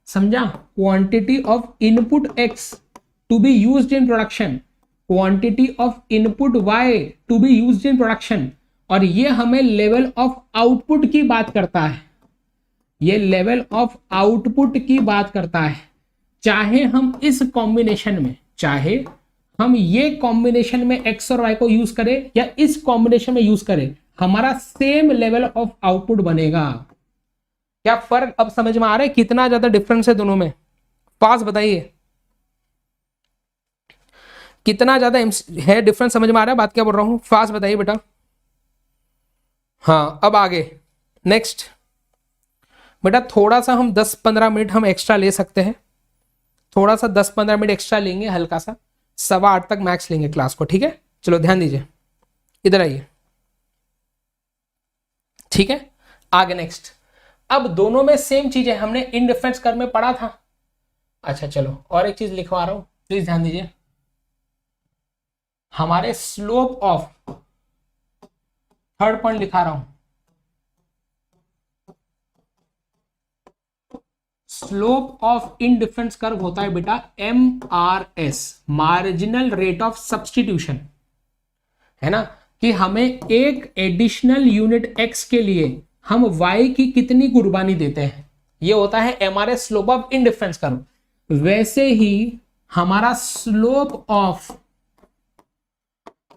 समझा, quantity of input x to be used in production, quantity of input y to be used in production, और ये हमें लेवल ऑफ आउटपुट की बात करता है, ये लेवल ऑफ आउटपुट की बात करता है। चाहे हम इस कॉम्बिनेशन में, चाहे हम ये कॉम्बिनेशन में x और y को यूज करें या इस कॉम्बिनेशन में यूज करें, हमारा सेम लेवल ऑफ आउटपुट बनेगा। क्या फर्क अब समझ में आ रहा है, कितना ज्यादा डिफरेंस है दोनों में? फास्ट बताइए, कितना ज्यादा है डिफरेंस, समझ में आ रहा है बात क्या बोल रहा हूं? फास्ट बताइए बेटा। हाँ, अब आगे नेक्स्ट बेटा, थोड़ा सा हम 10-15 मिनट हम एक्स्ट्रा ले सकते हैं, थोड़ा सा 10-15 मिनट एक्स्ट्रा लेंगे, हल्का सा 7:15 तक मैक्स लेंगे क्लास को, ठीक है? चलो ध्यान दीजिए, इधर आइए, ठीक है? आगे नेक्स्ट, अब दोनों में सेम चीज है, हमने इंडिफरेंस कर्व में पढ़ा था। अच्छा चलो और एक चीज लिखवा रहा हूं, प्लीज ध्यान दीजिए, हमारे स्लोप ऑफ, थर्ड पॉइंट लिखा रहा हूं, स्लोप ऑफ इंडिफरेंस कर्व होता है बेटा MRS, marginal rate of substitution, है ना, कि हमें एक एडिशनल यूनिट x के लिए हम y की कितनी कुर्बानी देते हैं, ये होता है MRS, slope of indifference curve. वैसे ही हमारा स्लोप ऑफ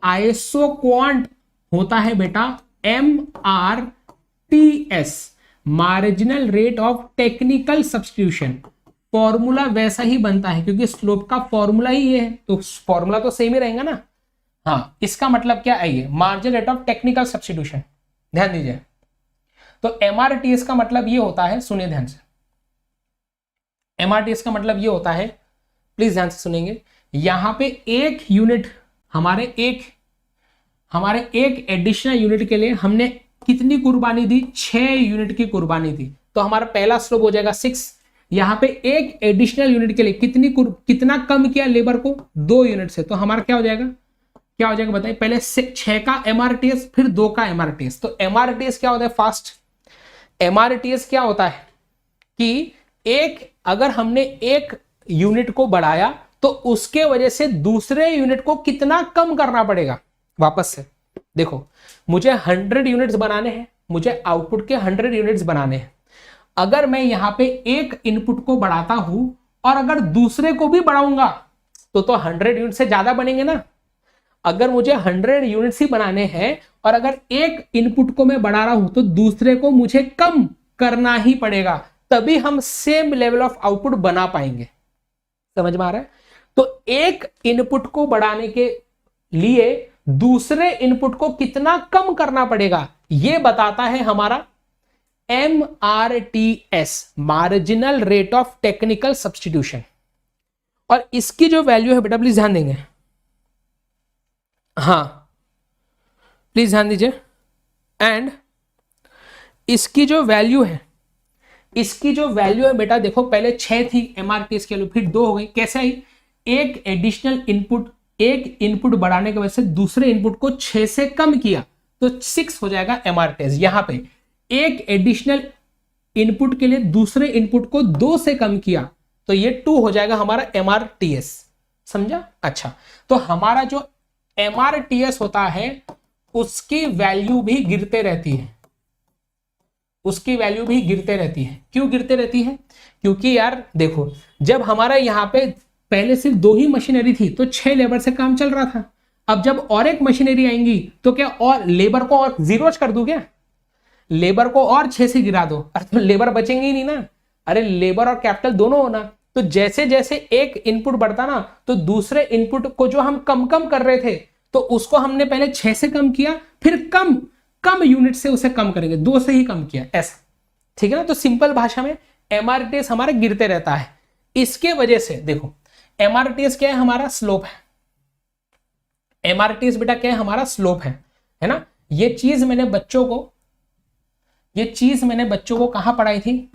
आइसो क्वांट होता है बेटा MRTS, marginal rate of technical substitution. Formula वैसा ही बनता है क्योंकि स्लोप का फॉर्मूला ही ये है, तो फॉर्मूला तो सेम ही रहेगा ना। हाँ, इसका मतलब क्या है, marginal rate of technical substitution, ध्यान दीजिए। तो MRTS का मतलब ये होता है, सुनिए ध्यान से, MRTS का मतलब ये होता है, प्लीज ध्यान से सुनेंगे, यहां पे एक यूनिट, हमारे एक एडिशनल यूनिट के लिए हमने कितनी कुर्बानी दी, 6 यूनिट की कुर्बानी दी, तो हमारा पहला स्लोप हो जाएगा 6। यहां पे एक एडिशनल यूनिट के लिए कितना कम किया लेबर को, 2 यूनिट से, तो हमारा क्या हो जाएगा बताइए, पहले 6 का MRTS फिर 2 का MRTS। तो MRTS क्या होता है, फास्ट MRTS क्या होता है कि अगर हमने एक यूनिट को बढ़ाया तो उसके वजह से दूसरे यूनिट को कितना कम करना पड़ेगा। वापस से देखो, मुझे 100 यूनिट्स बनाने हैं, मुझे आउटपुट के 100 यूनिट्स बनाने हैं। अगर मैं यहां पे एक इनपुट को बढ़ाता हूं और अगर दूसरे को भी बढ़ाऊंगा तो 100 यूनिट से ज्यादा बनेंगे ना। अगर मुझे 100 यूनिट्स ही बनाने हैं और अगर एक इनपुट को मैं बढ़ा रहा हूं तो दूसरे को मुझे कम करना ही पड़ेगा, तभी हम सेम लेवल ऑफ आउटपुट बना पाएंगे। समझ में आ रहा है? तो एक इनपुट को बढ़ाने के लिए दूसरे इनपुट को कितना कम करना पड़ेगा, यह बताता है हमारा MRTS, marginal rate of technical substitution. और इसकी जो वैल्यू है बेटा प्लीज ध्यान देंगे, हाँ प्लीज ध्यान दीजिए। एंड इसकी जो वैल्यू है, इसकी जो वैल्यू है बेटा देखो, पहले 6 थी MRTS की वैल्यू, फिर 2 हो गई। कैसे आई? एक एडिशनल इनपुट, एक इनपुट बढ़ाने की वजह से दूसरे इनपुट को 6 से कम किया तो 6 हो जाएगा MRTS। यहां पे एक एडिशनल इनपुट के लिए दूसरे इनपुट को 2 से कम किया तो ये 2 हो जाएगा हमारा MRTS। समझा? अच्छा, तो हमारा जो MRTS होता है उसकी वैल्यू भी गिरते रहती है, उसकी वैल्यू भी गिरते रहती है। क्यों गिरते रहती है? क्योंकि यार देखो, जब हमारा यहाँ पे पहले सिर्फ 2 ही मशीनरी थी तो 6 लेबर से काम चल रहा था। अब जब और एक मशीनरी आएंगी तो क्या और लेबर को और जीरोज कर दूं क्या? लेबर को और 6 से गिरा दो, अरे तो लेबर बचेंगे ही नहीं ना। अरे लेबर और कैपिटल दोनों होना। तो जैसे जैसे एक इनपुट बढ़ता ना तो दूसरे इनपुट को जो हम कम कम कर रहे थे तो उसको हमने पहले 6 से कम किया, फिर कम कम यूनिट से उसे कम करेंगे, 2 से ही कम किया, ऐसा। ठीक है ना? तो सिंपल भाषा में MRTS हमारा गिरते रहता है। इसके वजह से देखो, MRTS क्या है? हमारा स्लोप है। MRTS बेटा क्या है? हमारा स्लोप है ना? ये चीज मैंने बच्चों को कहां पढ़ाई थी?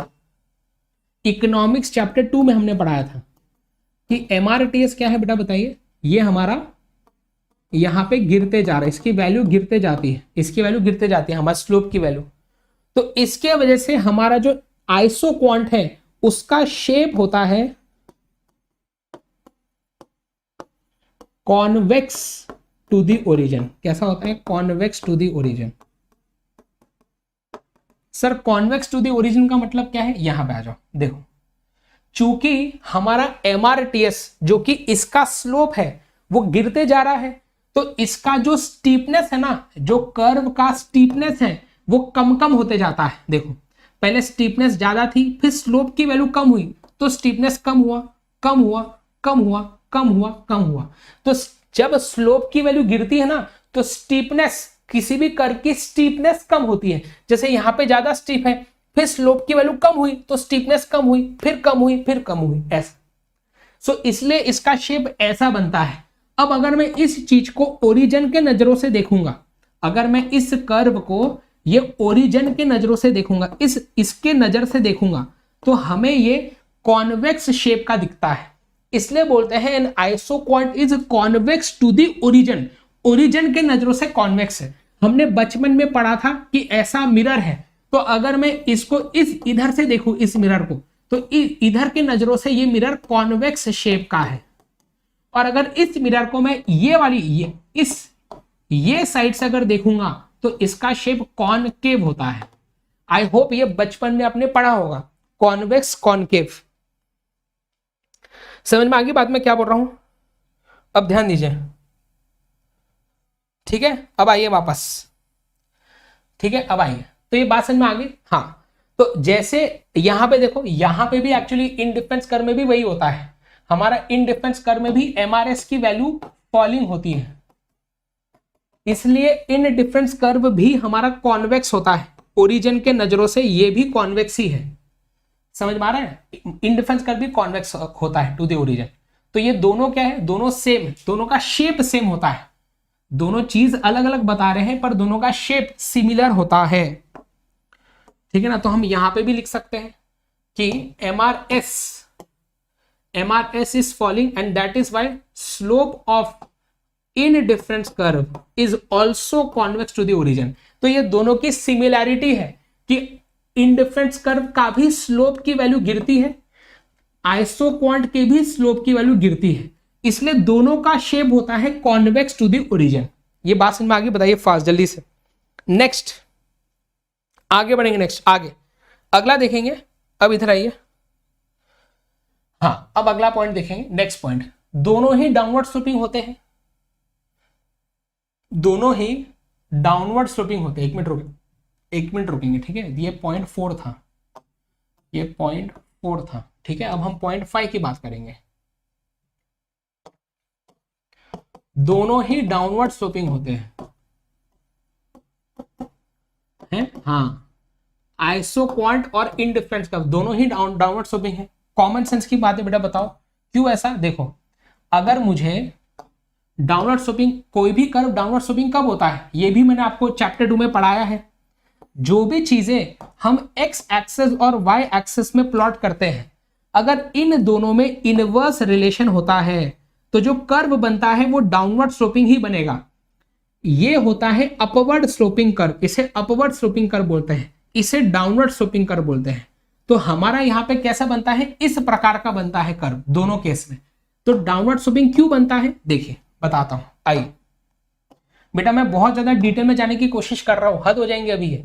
इकोनॉमिक्स चैप्टर 2 में हमने पढ़ाया था कि MRTS क्या है बेटा, बताइए। ये हमारा यहां पे गिरते जा रहा है, इसकी वैल्यू गिरते जाती है, इसकी वैल्यू गिरते जाती है, हमारा स्लोप की वैल्यू। तो इसके वजह से हमारा जो आइसो क्वांट है उसका शेप होता है कॉन्वेक्स टू द ओरिजिन। कैसा होता है? Convex to the origin. Sir convex to the origin का मतलब क्या है? यहां पे आ जाओ, देखो। चूंकि हमारा MRTS जो कि इसका स्लोप है वो गिरते जा रहा है, तो इसका जो स्टीपनेस है ना, जो कर्व का स्टीपनेस है वो कम कम होते जाता है। देखो, पहले स्टीपनेस ज्यादा थी, फिर स्लोप की वैल्यू कम हुई तो स्टीपनेस कम हुआ, कम हुआ, कम हुआ, कम हुआ, कम हुआ। तो जब स्लोप की वैल्यू गिरती है ना तो स्टीपनेस, किसी भी कर्व की स्टीपनेस कम होती है। जैसे यहां पे ज्यादा स्टीप है, फिर स्लोप की वैल्यू कम हुई तो स्टीपनेस कम हुई, फिर कम हुई, फिर कम हुई, ऐसा। सो इसलिए इसका शेप ऐसा बनता है। अब अगर मैं इस चीज को ओरिजिन के नजरों से देखूंगा, अगर मैं इस कर्व को ये ओरिजिन के नजरों से देखूंगा, इसके नजर से देखूंगा, तो हमें ये कॉन्वेक्स शेप का दिखता है। इसलिए बोलते हैं an isoquant is convex to the origin. Origin के नजरों से कॉन्वेक्स है। हमने बचपन में पढ़ा था कि ऐसा मिरर है, तो अगर मैं इसको इधर से देखूं, इस मिरर को, तो इधर के नजरों से ये मिरर कॉन्वेक्स शेप का है। और अगर इस मिरर को मैं ये वाली ये साइड से अगर देखूंगा तो इसका शेप कॉनकेव होता है। आई होप ये बचपन में आपने पढ़ा होगा, कॉन्वेक्स कॉनकेव। समझ में आ गई बात मैं क्या बोल रहा हूं? अब ध्यान दीजिए, ठीक है? अब आइए वापस, ठीक है? अब आइए, तो ये बात समझ में आ गई? हाँ, तो जैसे यहां पे देखो, यहां पे भी एक्चुअली इन डिफरेंस कर्व में भी वही होता है। हमारा इन डिफरेंस कर्व में भी MRS की वैल्यू फॉलिंग होती है, इसलिए इन डिफरेंस कर्व भी हमारा कॉन्वेक्स होता है। ओरिजिन के नजरों से ये भी कॉन्वेक्स ही है। समझ में आ रहा है? इन डिफरेंस कर्व भी कॉन्वेक्स होता है टू द ओरिजिन। तो ये दोनों क्या है? दोनों सेम, दोनों का शेप सेम होता है। दोनों चीज अलग अलग बता रहे हैं पर दोनों का शेप सिमिलर होता है। ठीक है ना? तो हम यहां पे भी लिख सकते हैं कि MRS is falling and that is why slope of indifference curve is also convex to the origin। तो ये दोनों की सिमिलैरिटी है कि इंडिफरेंस कर्व का भी स्लोप की वैल्यू गिरती है, आइसो क्वांट के भी स्लोप की वैल्यू गिरती है, इसलिए दोनों का शेप होता है कॉन्वेक्स टू द ओरिजिन। ये बात समझ में आगे? बताइए फास्ट जल्दी से। नेक्स्ट आगे बढ़ेंगे, नेक्स्ट आगे अगला देखेंगे। अब इधर आइए, हाँ अब अगला पॉइंट देखेंगे। नेक्स्ट पॉइंट, दोनों ही डाउनवर्ड स्लोपिंग होते हैं, दोनों ही डाउनवर्ड स्लोपिंग होते हैं। एक मिनट रुकेंगे, ठीक है? ये पॉइंट 4 था, ये पॉइंट 4 था, ठीक है? अब हम पॉइंट 5 की बात करेंगे। दोनों ही डाउनवर्ड स्लोपिंग होते हैं हाँ, आइसोक्वांट और इंडिफरेंस कर्व दोनों ही डाउनवर्ड स्लोपिंग है। कॉमन सेंस की बात है बेटा, बताओ क्यों ऐसा। देखो अगर मुझे डाउनवर्ड स्लोपिंग, कोई भी कर्व डाउनवर्ड स्लोपिंग कब होता है, ये भी मैंने आपको चैप्टर 2 में पढ़ाया है। जो भी चीजें हम एक्स एक्सिस और वाई एक्सिस में प्लॉट करते हैं, अगर इन दोनों में इनवर्स रिलेशन होता है तो जो कर्व बनता है वो डाउनवर्ड स्लोपिंग ही बनेगा। ये होता है अपवर्ड स्लोपिंग कर्व, इसे अपवर्ड स्लोपिंग कर्व बोलते हैं, इसे डाउनवर्ड स्लोपिंग कर्व बोलते हैं। तो हमारा यहां पे कैसा बनता है, इस प्रकार का बनता है कर्व दोनों केस में। तो डाउनवर्ड स्लोपिंग क्यों बनता है, देखिए बताता हूं। आइए बेटा, मैं बहुत ज्यादा डिटेल में जाने की कोशिश कर रहा हूं, हद हो जाएंगे अभी ये,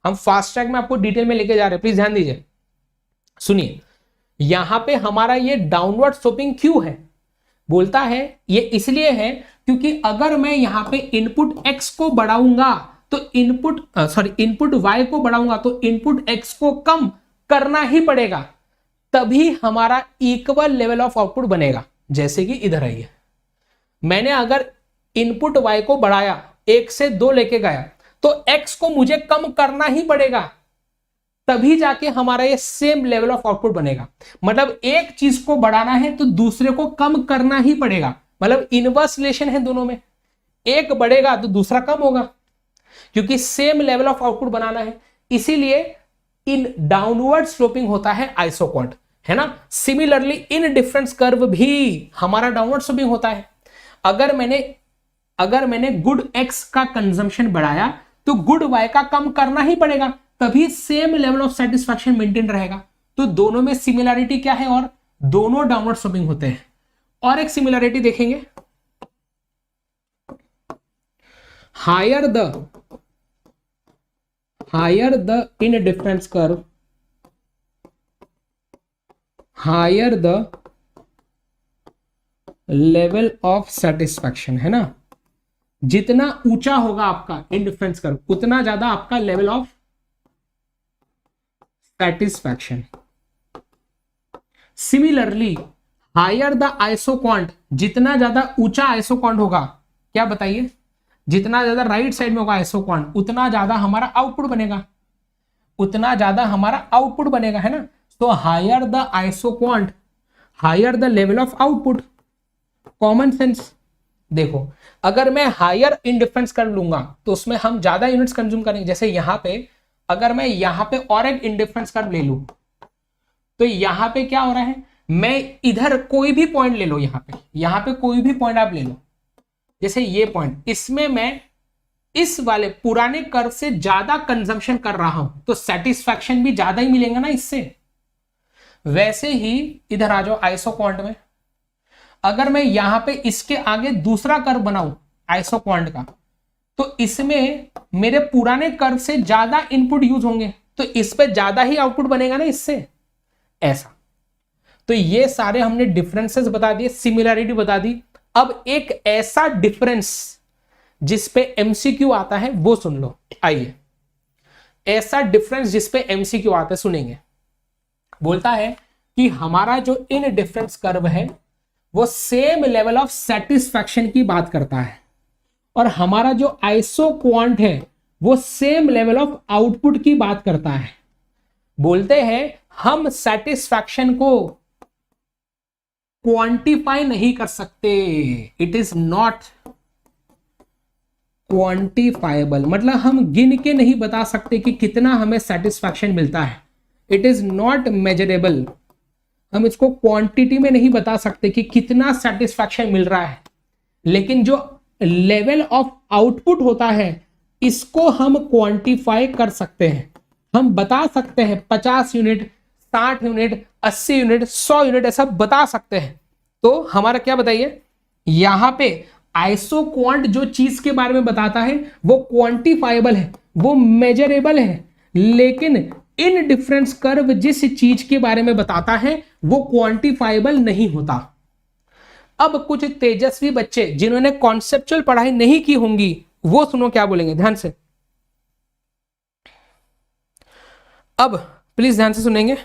हम फास्ट ट्रैक में आपको डिटेल में लेके जा रहे हैं, प्लीज ध्यान दीजिए। सुनिए, यहां पे हमारा ये डाउनवर्ड स्लोपिंग क्यों है, बोलता है ये इसलिए है क्योंकि अगर मैं यहां पे इनपुट x को बढ़ाऊंगा तो इनपुट y को बढ़ाऊंगा तो इनपुट x को कम करना ही पड़ेगा, तभी हमारा इक्वल लेवल ऑफ आउटपुट बनेगा। जैसे कि इधर आइए, मैंने अगर इनपुट y को बढ़ाया, 1 से 2 लेके गया, तो x को मुझे कम करना ही पड़ेगा, तभी जाके हमारा ये सेम लेवल ऑफ आउटपुट बनेगा। मतलब एक चीज को बढ़ाना है तो दूसरे को कम करना ही पड़ेगा, मतलब इनवर्स रिलेशन है दोनों में, एक बढ़ेगा तो दूसरा कम होगा, क्योंकि सेम लेवल ऑफ आउटपुट बनाना है। इसीलिए इन डाउनवर्ड स्लोपिंग होता है आइसोक्वांट, है ना। सिमिलरली इन डिफरेंस कर्व भी हमारा डाउनवर्ड स्लोपिंग होता है। अगर मैंने गुड एक्स का कंजम्पशन बढ़ाया तो गुड वाई का कम करना ही पड़ेगा, तभी same level of satisfaction maintain रहेगा। तो दोनों में सिमिलरिटी क्या है, और दोनों डाउनवर्ड स्लोपिंग होते हैं। और एक सिमिलरिटी देखेंगे, higher the indifference curve, higher the level of satisfaction, है ना। जितना ऊंचा होगा आपका इंडिफरेंस कर्व, उतना ज्यादा आपका level of satisfaction. Similarly higher the isoquant, जितना ज्यादा ऊंचा आइसोक्वांट होगा, क्या बताइए, जितना ज्यादा राइट साइड में होगा आइसोक्वांट, उतना ज्यादा हमारा आउटपुट बनेगा, उतना ज्यादा हमारा आउटपुट बनेगा, है ना। तो higher the isoquant, higher the level of output. Common sense देखो, अगर मैं हायर इंडिफरेंस कर लूंगा तो उसमें हम ज्यादा यूनिट्स कंज्यूम करेंगे। जैसे यहां पे अगर मैं यहां पे और एक इंडिफरेंस कर्व ले लूं, तो यहां पे क्या हो रहा है, मैं इधर कोई भी पॉइंट ले लो, यहां पे कोई भी पॉइंट आप ले लो, जैसे ये पॉइंट, इसमें मैं इस वाले पुराने कर्व से ज्यादा कंजम्पशन कर रहा हूं, तो सेटिस्फैक्शन भी ज्यादा ही मिलेगा ना इससे। वैसे ही इधर आ जाओ आइसोक्वांट में, अगर मैं यहां पे इसके आगे दूसरा कर्व बनाऊं आइसोक्वांट का, तो इसमें मेरे पुराने कर्व से ज्यादा इनपुट यूज होंगे, तो इस पे ज्यादा ही आउटपुट बनेगा ना इससे, ऐसा। तो ये सारे हमने डिफरेंसेस बता दिए, सिमिलरिटी बता दी। अब एक ऐसा डिफरेंस जिसपे एमसीक्यू आता है वो सुन लो। आइए, ऐसा डिफरेंस जिसपे एमसीक्यू आता है सुनेंगे। बोलता है कि हमारा जो इन डिफरेंस कर्व है वो सेम लेवल ऑफ सेटिस्फैक्शन की बात करता है, और हमारा जो आइसोक्वांट है वो सेम लेवल ऑफ आउटपुट की बात करता है। बोलते हैं हम सेटिस्फैक्शन को क्वांटिफाई नहीं कर सकते, इट इज नॉट क्वांटिफाइबल, मतलब हम गिन के नहीं बता सकते कि कितना हमें सेटिस्फैक्शन मिलता है। इट इज नॉट मेजरेबल, हम इसको क्वांटिटी में नहीं बता सकते कि कितना सेटिस्फैक्शन मिल रहा है, लेकिन जो लेवल ऑफ आउटपुट होता है इसको हम क्वांटिफाई कर सकते हैं। हम बता सकते हैं 50 यूनिट, 60 यूनिट, 80 यूनिट, 100 यूनिट, ऐसा बता सकते हैं। तो हमारा क्या बताइए, यहां पे आइसोक्वांट जो चीज के बारे में बताता है वो क्वांटिफाइबल है, वो मेजरेबल है, लेकिन इन डिफरेंस कर्व जिस चीज के बारे में बताता है वो क्वांटिफाइबल नहीं होता। अब कुछ तेजस्वी बच्चे जिन्होंने कॉन्सेप्चुअल पढ़ाई नहीं की होंगी वो सुनो क्या बोलेंगे, ध्यान से। अब प्लीज ध्यान से सुनेंगे,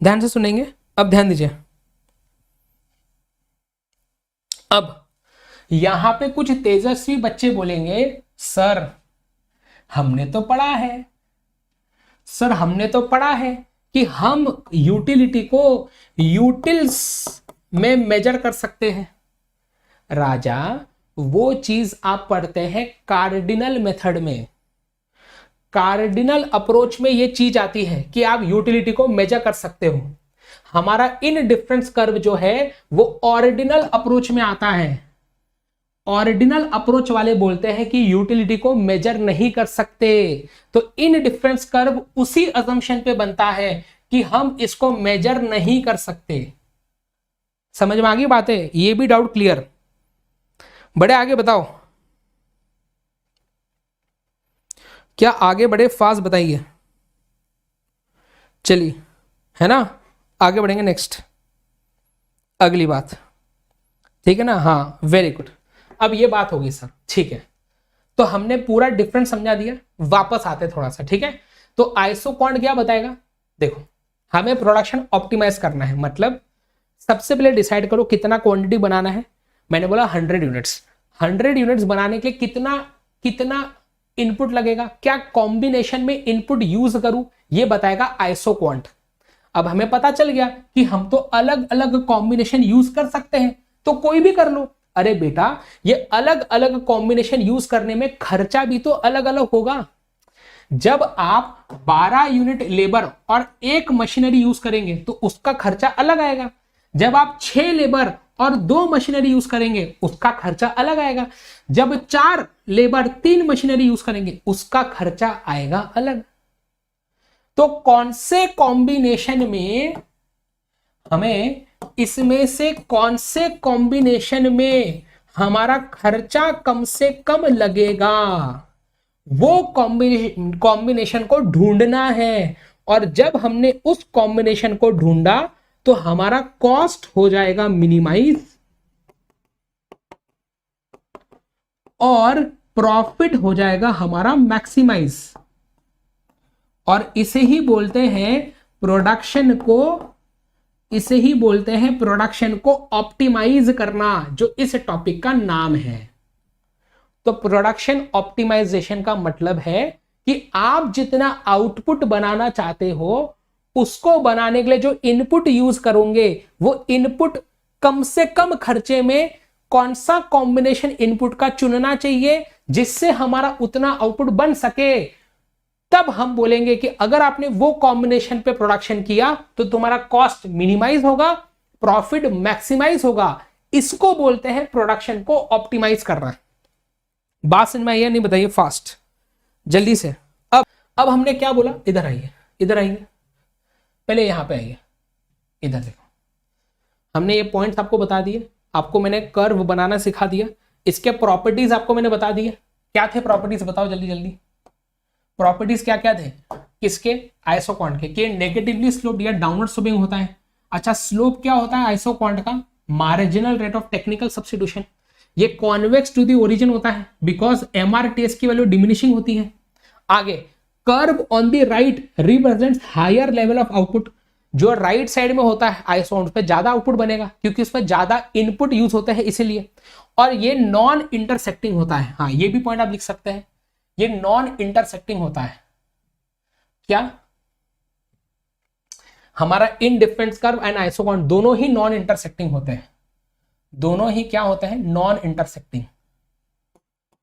ध्यान से सुनेंगे, अब ध्यान दीजिए। अब यहां पे कुछ तेजस्वी बच्चे बोलेंगे सर हमने तो पढ़ा है, सर हमने तो पढ़ा है कि हम यूटिलिटी को यूटिल्स में मेजर कर सकते हैं। राजा वो चीज आप पढ़ते हैं कार्डिनल मेथड में, कार्डिनल अप्रोच में ये चीज आती है कि आप यूटिलिटी को मेजर कर सकते हो। हमारा इन डिफरेंस कर्व जो है वो ऑर्डिनल अप्रोच में आता है। ऑर्डिनल अप्रोच वाले बोलते हैं कि यूटिलिटी को मेजर नहीं कर सकते, तो इन डिफरेंस कर्व उसी अजम्पशन पे बनता है कि हम इसको मेजर नहीं कर सकते। समझ में आ गई बातें? ये भी डाउट क्लियर? बड़े आगे बताओ, क्या आगे बड़े फास्ट बताइए। चलिए, है ना, आगे बढ़ेंगे। नेक्स्ट अगली बात, ठीक है ना? हाँ वेरी गुड। अब ये बात होगी सर, ठीक है, तो हमने पूरा डिफरेंस समझा दिया। वापस आते थोड़ा सा, ठीक है। तो आइसोक्वांट क्या बताएगा? देखो, हमें प्रोडक्शन ऑप्टिमाइज करना है, मतलब सबसे पहले डिसाइड करो कितना क्वांटिटी बनाना है। मैंने बोला 100 यूनिट्स। 100 यूनिट्स बनाने के लिए कितना इनपुट लगेगा, क्या कॉम्बिनेशन में इनपुट यूज करूं, ये बताएगा आइसोक्वांट। अब हमें पता चल गया कि हम तो अलग अलग कॉम्बिनेशन यूज कर सकते हैं, तो कोई भी कर लो। अरे बेटा, ये अलग अलग कॉम्बिनेशन यूज करने में खर्चा भी तो अलग अलग होगा। जब आप 12 यूनिट लेबर और 1 मशीनरी यूज करेंगे तो उसका खर्चा अलग आएगा। जब आप 6 लेबर और 2 मशीनरी यूज करेंगे उसका खर्चा अलग आएगा। जब 4 लेबर 3 मशीनरी यूज करेंगे उसका खर्चा आएगा अलग। तो कौन से कॉम्बिनेशन में हमें, इसमें से कौन से कॉम्बिनेशन में हमारा खर्चा कम से कम लगेगा, वो कॉम्बिनेशन को ढूंढना है। और जब हमने उस कॉम्बिनेशन को ढूंढा तो हमारा कॉस्ट हो जाएगा मिनिमाइज और प्रॉफिट हो जाएगा हमारा मैक्सिमाइज। और इसे ही बोलते हैं प्रोडक्शन को ऑप्टिमाइज करना, जो इस टॉपिक का नाम है। तो प्रोडक्शन ऑप्टिमाइजेशन का मतलब है कि आप जितना आउटपुट बनाना चाहते हो उसको बनाने के लिए जो इनपुट यूज करोगे वो इनपुट कम से कम खर्चे में कौन सा कॉम्बिनेशन इनपुट का चुनना चाहिए जिससे हमारा उतना आउटपुट बन सके। तब हम बोलेंगे कि अगर आपने वो कॉम्बिनेशन पे प्रोडक्शन किया तो तुम्हारा कॉस्ट मिनिमाइज होगा, प्रॉफिट मैक्सिमाइज होगा। इसको बोलते हैं प्रोडक्शन को ऑप्टिमाइज करना। बात समझ में आई? नहीं बताइए फास्ट, जल्दी से। अब हमने क्या बोला? इधर आइए, इधर आइए, पहले यहां पे आइए, इधर देखो। हमने ये पॉइंट्स आपको बता दिए, आपको मैंने कर्व बनाना सिखा दिया, इसके प्रॉपर्टीज आपको मैंने बता दिए। क्या थे प्रॉपर्टीज? बताओ जल्दी जल्दी। प्रॉपर्टीज क्या क्या थे किसके? आइसोक्वांट के। कि नेगेटिवली स्लोप या डाउनवर्ड स्लोपिंग होता है। अच्छा, स्लोप क्या होता है आइसोक्वांट का? Marginal rate of technical substitution. ये कॉन्वेक्स टू द ओरिजिन होता है बिकॉज MRTS की वैल्यू डिमिनिशिंग होती है। आगे, curve on the right represents higher level of output. जो राइट साइड में होता है आइसोक्वांट पे ज्यादा आउटपुट बनेगा क्योंकि उसमें ज्यादा इनपुट यूज होते हैं इसीलिए। और ये नॉन इंटरसेक्टिंग होता है। हाँ, ये भी पॉइंट आप लिख सकते हैं, ये नॉन इंटरसेक्टिंग होता है। क्या? हमारा in difference curve and isoquant दोनों ही नॉन इंटरसेक्टिंग होते हैं। दोनों ही क्या होते हैं? Non intersecting.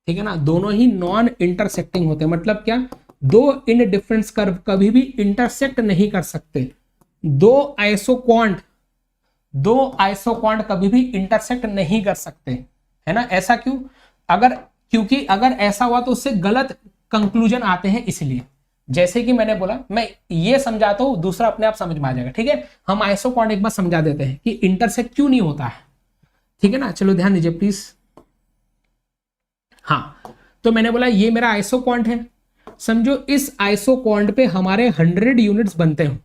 ठीक है ना, दोनों ही नॉन इंटरसेक्टिंग होते हैं। मतलब क्या? दो इन डिफरेंस कर्व कभी भी इंटरसेक्ट नहीं कर सकते। दो आइसोक्वांट कभी भी इंटरसेक्ट नहीं कर सकते, है ना? ऐसा क्यों? क्योंकि अगर ऐसा हुआ तो उससे गलत कंक्लूजन आते हैं, इसलिए। जैसे कि मैंने बोला, मैं ये समझाता हूं, दूसरा अपने आप समझ में आ जाएगा। ठीक है, हम आइसोक्वांट एक बार समझा देते हैं कि इंटरसेक्ट क्यों नहीं होता है। ठीक है ना, चलो ध्यान दीजिए प्लीज। हाँ, तो मैंने बोला ये मेरा आइसोक्वांट है। समझो इस आइसोक्वांट पे हमारे 100 यूनिट्स बनते हो।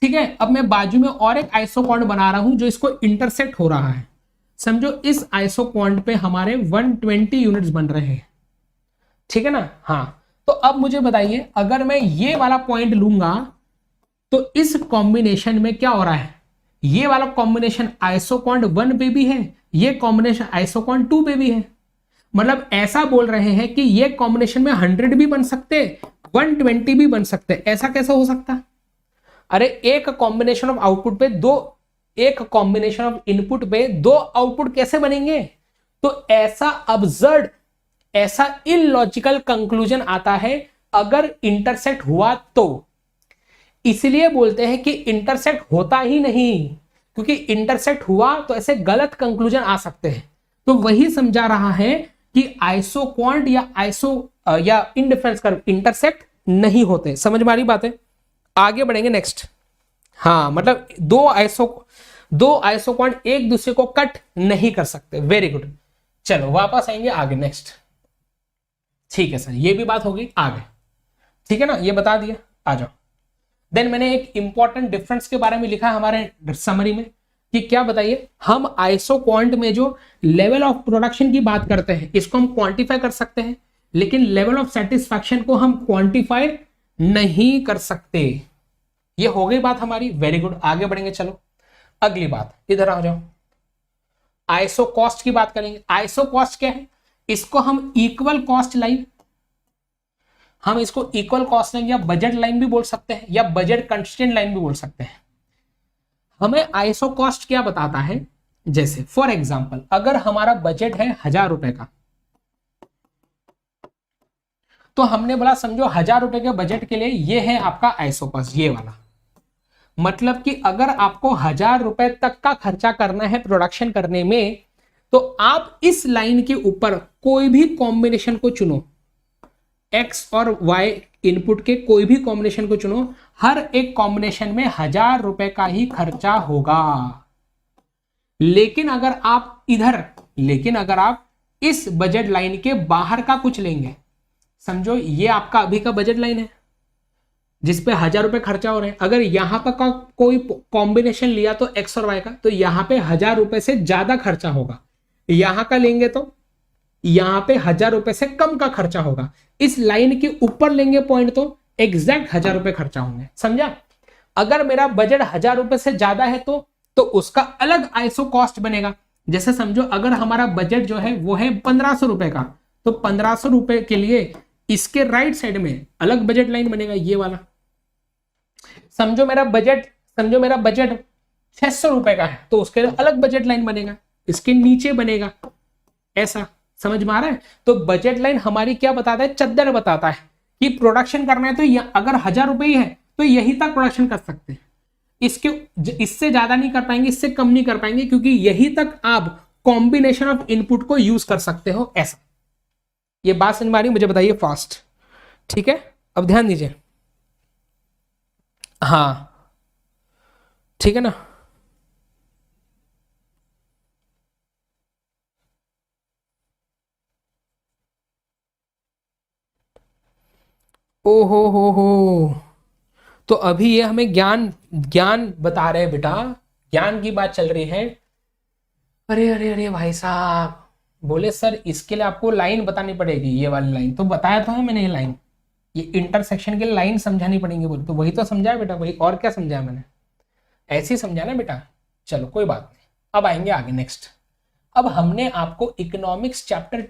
ठीक है, अब मैं बाजू में और एक आइसोक्वांट बना रहा हूं जो इसको इंटरसेक्ट हो रहा है। समझो इस आइसोक्वांट पे हमारे 120 यूनिट्स बन रहे हैं। ठीक है ना? हाँ, तो अब मुझे बताइए, अगर मैं ये वाला पॉइंट लूंगा तो इस कॉम्बिनेशन में क्या हो रहा है? ये वाला कॉम्बिनेशन आइसोक्वांट 1 पे भी है, ये कॉम्बिनेशन आइसोक्वांट 2 पे भी है। मतलब ऐसा बोल रहे हैं कि ये कॉम्बिनेशन में 100 भी बन सकते, 120 भी बन सकते। ऐसा कैसे हो सकता? अरे एक कॉम्बिनेशन ऑफ आउटपुट पे दो, एक कॉम्बिनेशन ऑफ इनपुट पे दो आउटपुट कैसे बनेंगे? तो ऐसा अब्सर्ड, ऐसा इलॉजिकल कंक्लूजन आता है अगर इंटरसेक्ट हुआ तो। इसलिए बोलते हैं कि इंटरसेक्ट होता ही नहीं, क्योंकि इंटरसेक्ट हुआ तो ऐसे गलत कंक्लूजन आ सकते हैं। तो वही समझा रहा है कि आइसोक्वांट या या इंडिफरेंस कर्व इंटरसेक्ट नहीं होते। समझ में आ रही बात है? आगे बढ़ेंगे नेक्स्ट। हाँ, मतलब दो आइसोक्वांट एक दूसरे को कट नहीं कर सकते। Very good. चलो वापस आएंगे आगे नेक्स्ट। ठीक है सर, ये भी बात होगी आगे, ठीक है ना, ये बता दिया। आ जाओ। देन मैंने एक इंपॉर्टेंट डिफरेंस के बारे में लिखा है हमारे समरी में कि क्या बताइए, हम आइसोक्वांट में जो लेवल ऑफ प्रोडक्शन की बात करते हैं इसको हम क्वांटिफाई कर सकते हैं, लेकिन लेवल ऑफ सेटिस्फैक्शन को हम क्वांटिफाई नहीं कर सकते। ये हो गई बात हमारी। वेरी गुड, आगे बढ़ेंगे। चलो अगली बात, इधर आ जाओ। आइसो कॉस्ट की बात करेंगे। आइसो कॉस्ट क्या है? इसको हम इक्वल कॉस्ट लाइन, हम इसको इक्वल कॉस्ट लाइन या बजट लाइन भी बोल सकते हैं, या बजट कंस्ट्रेंट लाइन भी बोल सकते हैं। हमें आइसो कॉस्ट क्या बताता है? जैसे फॉर एग्जांपल अगर हमारा बजट है 1000 रुपए का, तो हमने बोला समझो 1000 रुपए के बजट के लिए ये है आपका आइसो कॉस्ट, ये वाला। मतलब कि अगर आपको 1000 रुपए तक का खर्चा करना है प्रोडक्शन करने में, तो आप इस लाइन के ऊपर कोई भी कॉम्बिनेशन को चुनो, एक्स और वाई इनपुट के कोई भी कॉम्बिनेशन को चुनो, हर एक कॉम्बिनेशन में 1000 रुपए का ही खर्चा होगा। लेकिन अगर आप इस बजट लाइन के बाहर का कुछ लेंगे, समझो ये आपका अभी का बजट लाइन है जिसपे 1000 रुपए खर्चा हो रहे हैं, अगर यहां पर का कोई कॉम्बिनेशन लिया तो एक्स और वाई का, तो यहां पे 1000 रुपए से ज्यादा खर्चा होगा। यहां का लेंगे तो यहां पे 1000 रुपए से कम का खर्चा होगा। इस लाइन के ऊपर लेंगे पॉइंट तो एग्जैक्ट 1000 रुपए खर्चा होंगे। समझा? अगर मेरा बजट 1000 रुपए से ज्यादा है तो उसका अलग आइसो कॉस्ट बनेगा। जैसे समझो अगर हमारा बजट जो है वो है 1500 रुपए का, तो 1500 रुपए के लिए इसके राइट साइड में अलग बजट लाइन बनेगा, ये वाला। समझो मेरा बजट 600 रुपए का है, तो उसके लिए अलग बजट लाइन बनेगा, इसके नीचे बनेगा। ऐसा समझ में आ रहा है? तो बजट लाइन हमारी क्या बताता है? चद्दर बताता है कि प्रोडक्शन करना है तो अगर 1000 रुपए ही है तो यही तक प्रोडक्शन कर सकते हैं, इससे ज्यादा नहीं कर पाएंगे, इससे कम नहीं कर पाएंगे, क्योंकि यही तक आप कॉम्बिनेशन ऑफ इनपुट को यूज कर सकते हो। ऐसा, ये बात समझ में आ रही है? मुझे बताइए फास्ट। ठीक है, अब ध्यान दीजिए। हाँ ठीक है ना। ओ हो, तो अभी ये हमें ज्ञान ज्ञान बता रहे हैं बेटा, ज्ञान की बात चल रही है। अरे अरे अरे भाई साहब बोले सर इसके लिए आपको लाइन बतानी पड़ेगी, ये वाली लाइन। तो बताया तो है मैंने, ये लाइन, ये इंटरसेक्शन के लिए लाइन समझानी पड़ेगी। बोले तो वही तो समझाया बेटा, वही और क्या समझाया मैंने, ऐसे ही समझा ना बेटा। चलो कोई बात नहीं, अब आएंगे आगे नेक्स्ट। अब हमने आपको इकोनॉमिक्स चैप्टर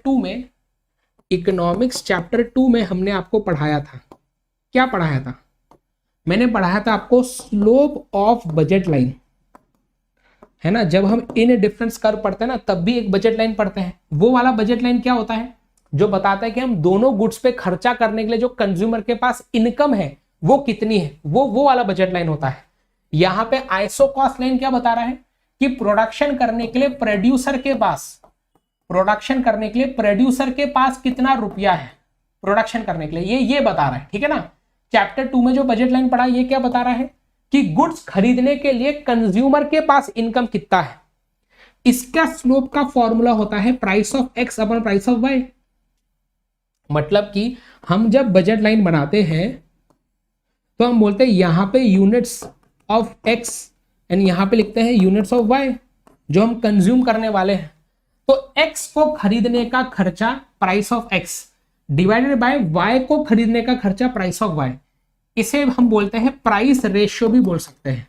2 में हमने आपको पढ़ाया था, क्या पढ़ाया था? मैंने पढ़ाया था आपको स्लोप ऑफ बजट लाइन, है ना। जब हम इन डिफरेंस कर्व पढ़ते हैं ना, तब भी एक बजट लाइन पढ़ते हैं। वो वाला बजट लाइन क्या होता है? जो बताता है कि हम दोनों गुड्स पे खर्चा करने के लिए जो कंज्यूमर के पास इनकम है वो कितनी है, वो वाला बजट लाइन होता है। यहां पे आइसो कॉस्ट लाइन क्या बता रहा है कि प्रोडक्शन करने के लिए प्रोड्यूसर के पास कितना रुपया है प्रोडक्शन करने के लिए, ये बता रहा है। ठीक है ना। चैप्टर 2 में जो बजट लाइन पढ़ा ये क्या बता रहा है कि गुड्स खरीदने के लिए कंज्यूमर के पास इनकम कितना है। इसका स्लोप का फॉर्मूला होता है price of X upon price of Y. मतलब कि हम जब बजट लाइन बनाते हैं तो हम बोलते हैं यहां पे यूनिट्स ऑफ एक्स एंड यहां पे लिखते हैं यूनिट्स ऑफ वाई, जो हम कंज्यूम करने वाले हैं। तो एक्स को खरीदने का खर्चा price of X divided by Y को खरीदने का खर्चा प्राइस ऑफ वाई, इसे हम बोलते हैं प्राइस रेशियो भी बोल सकते हैं।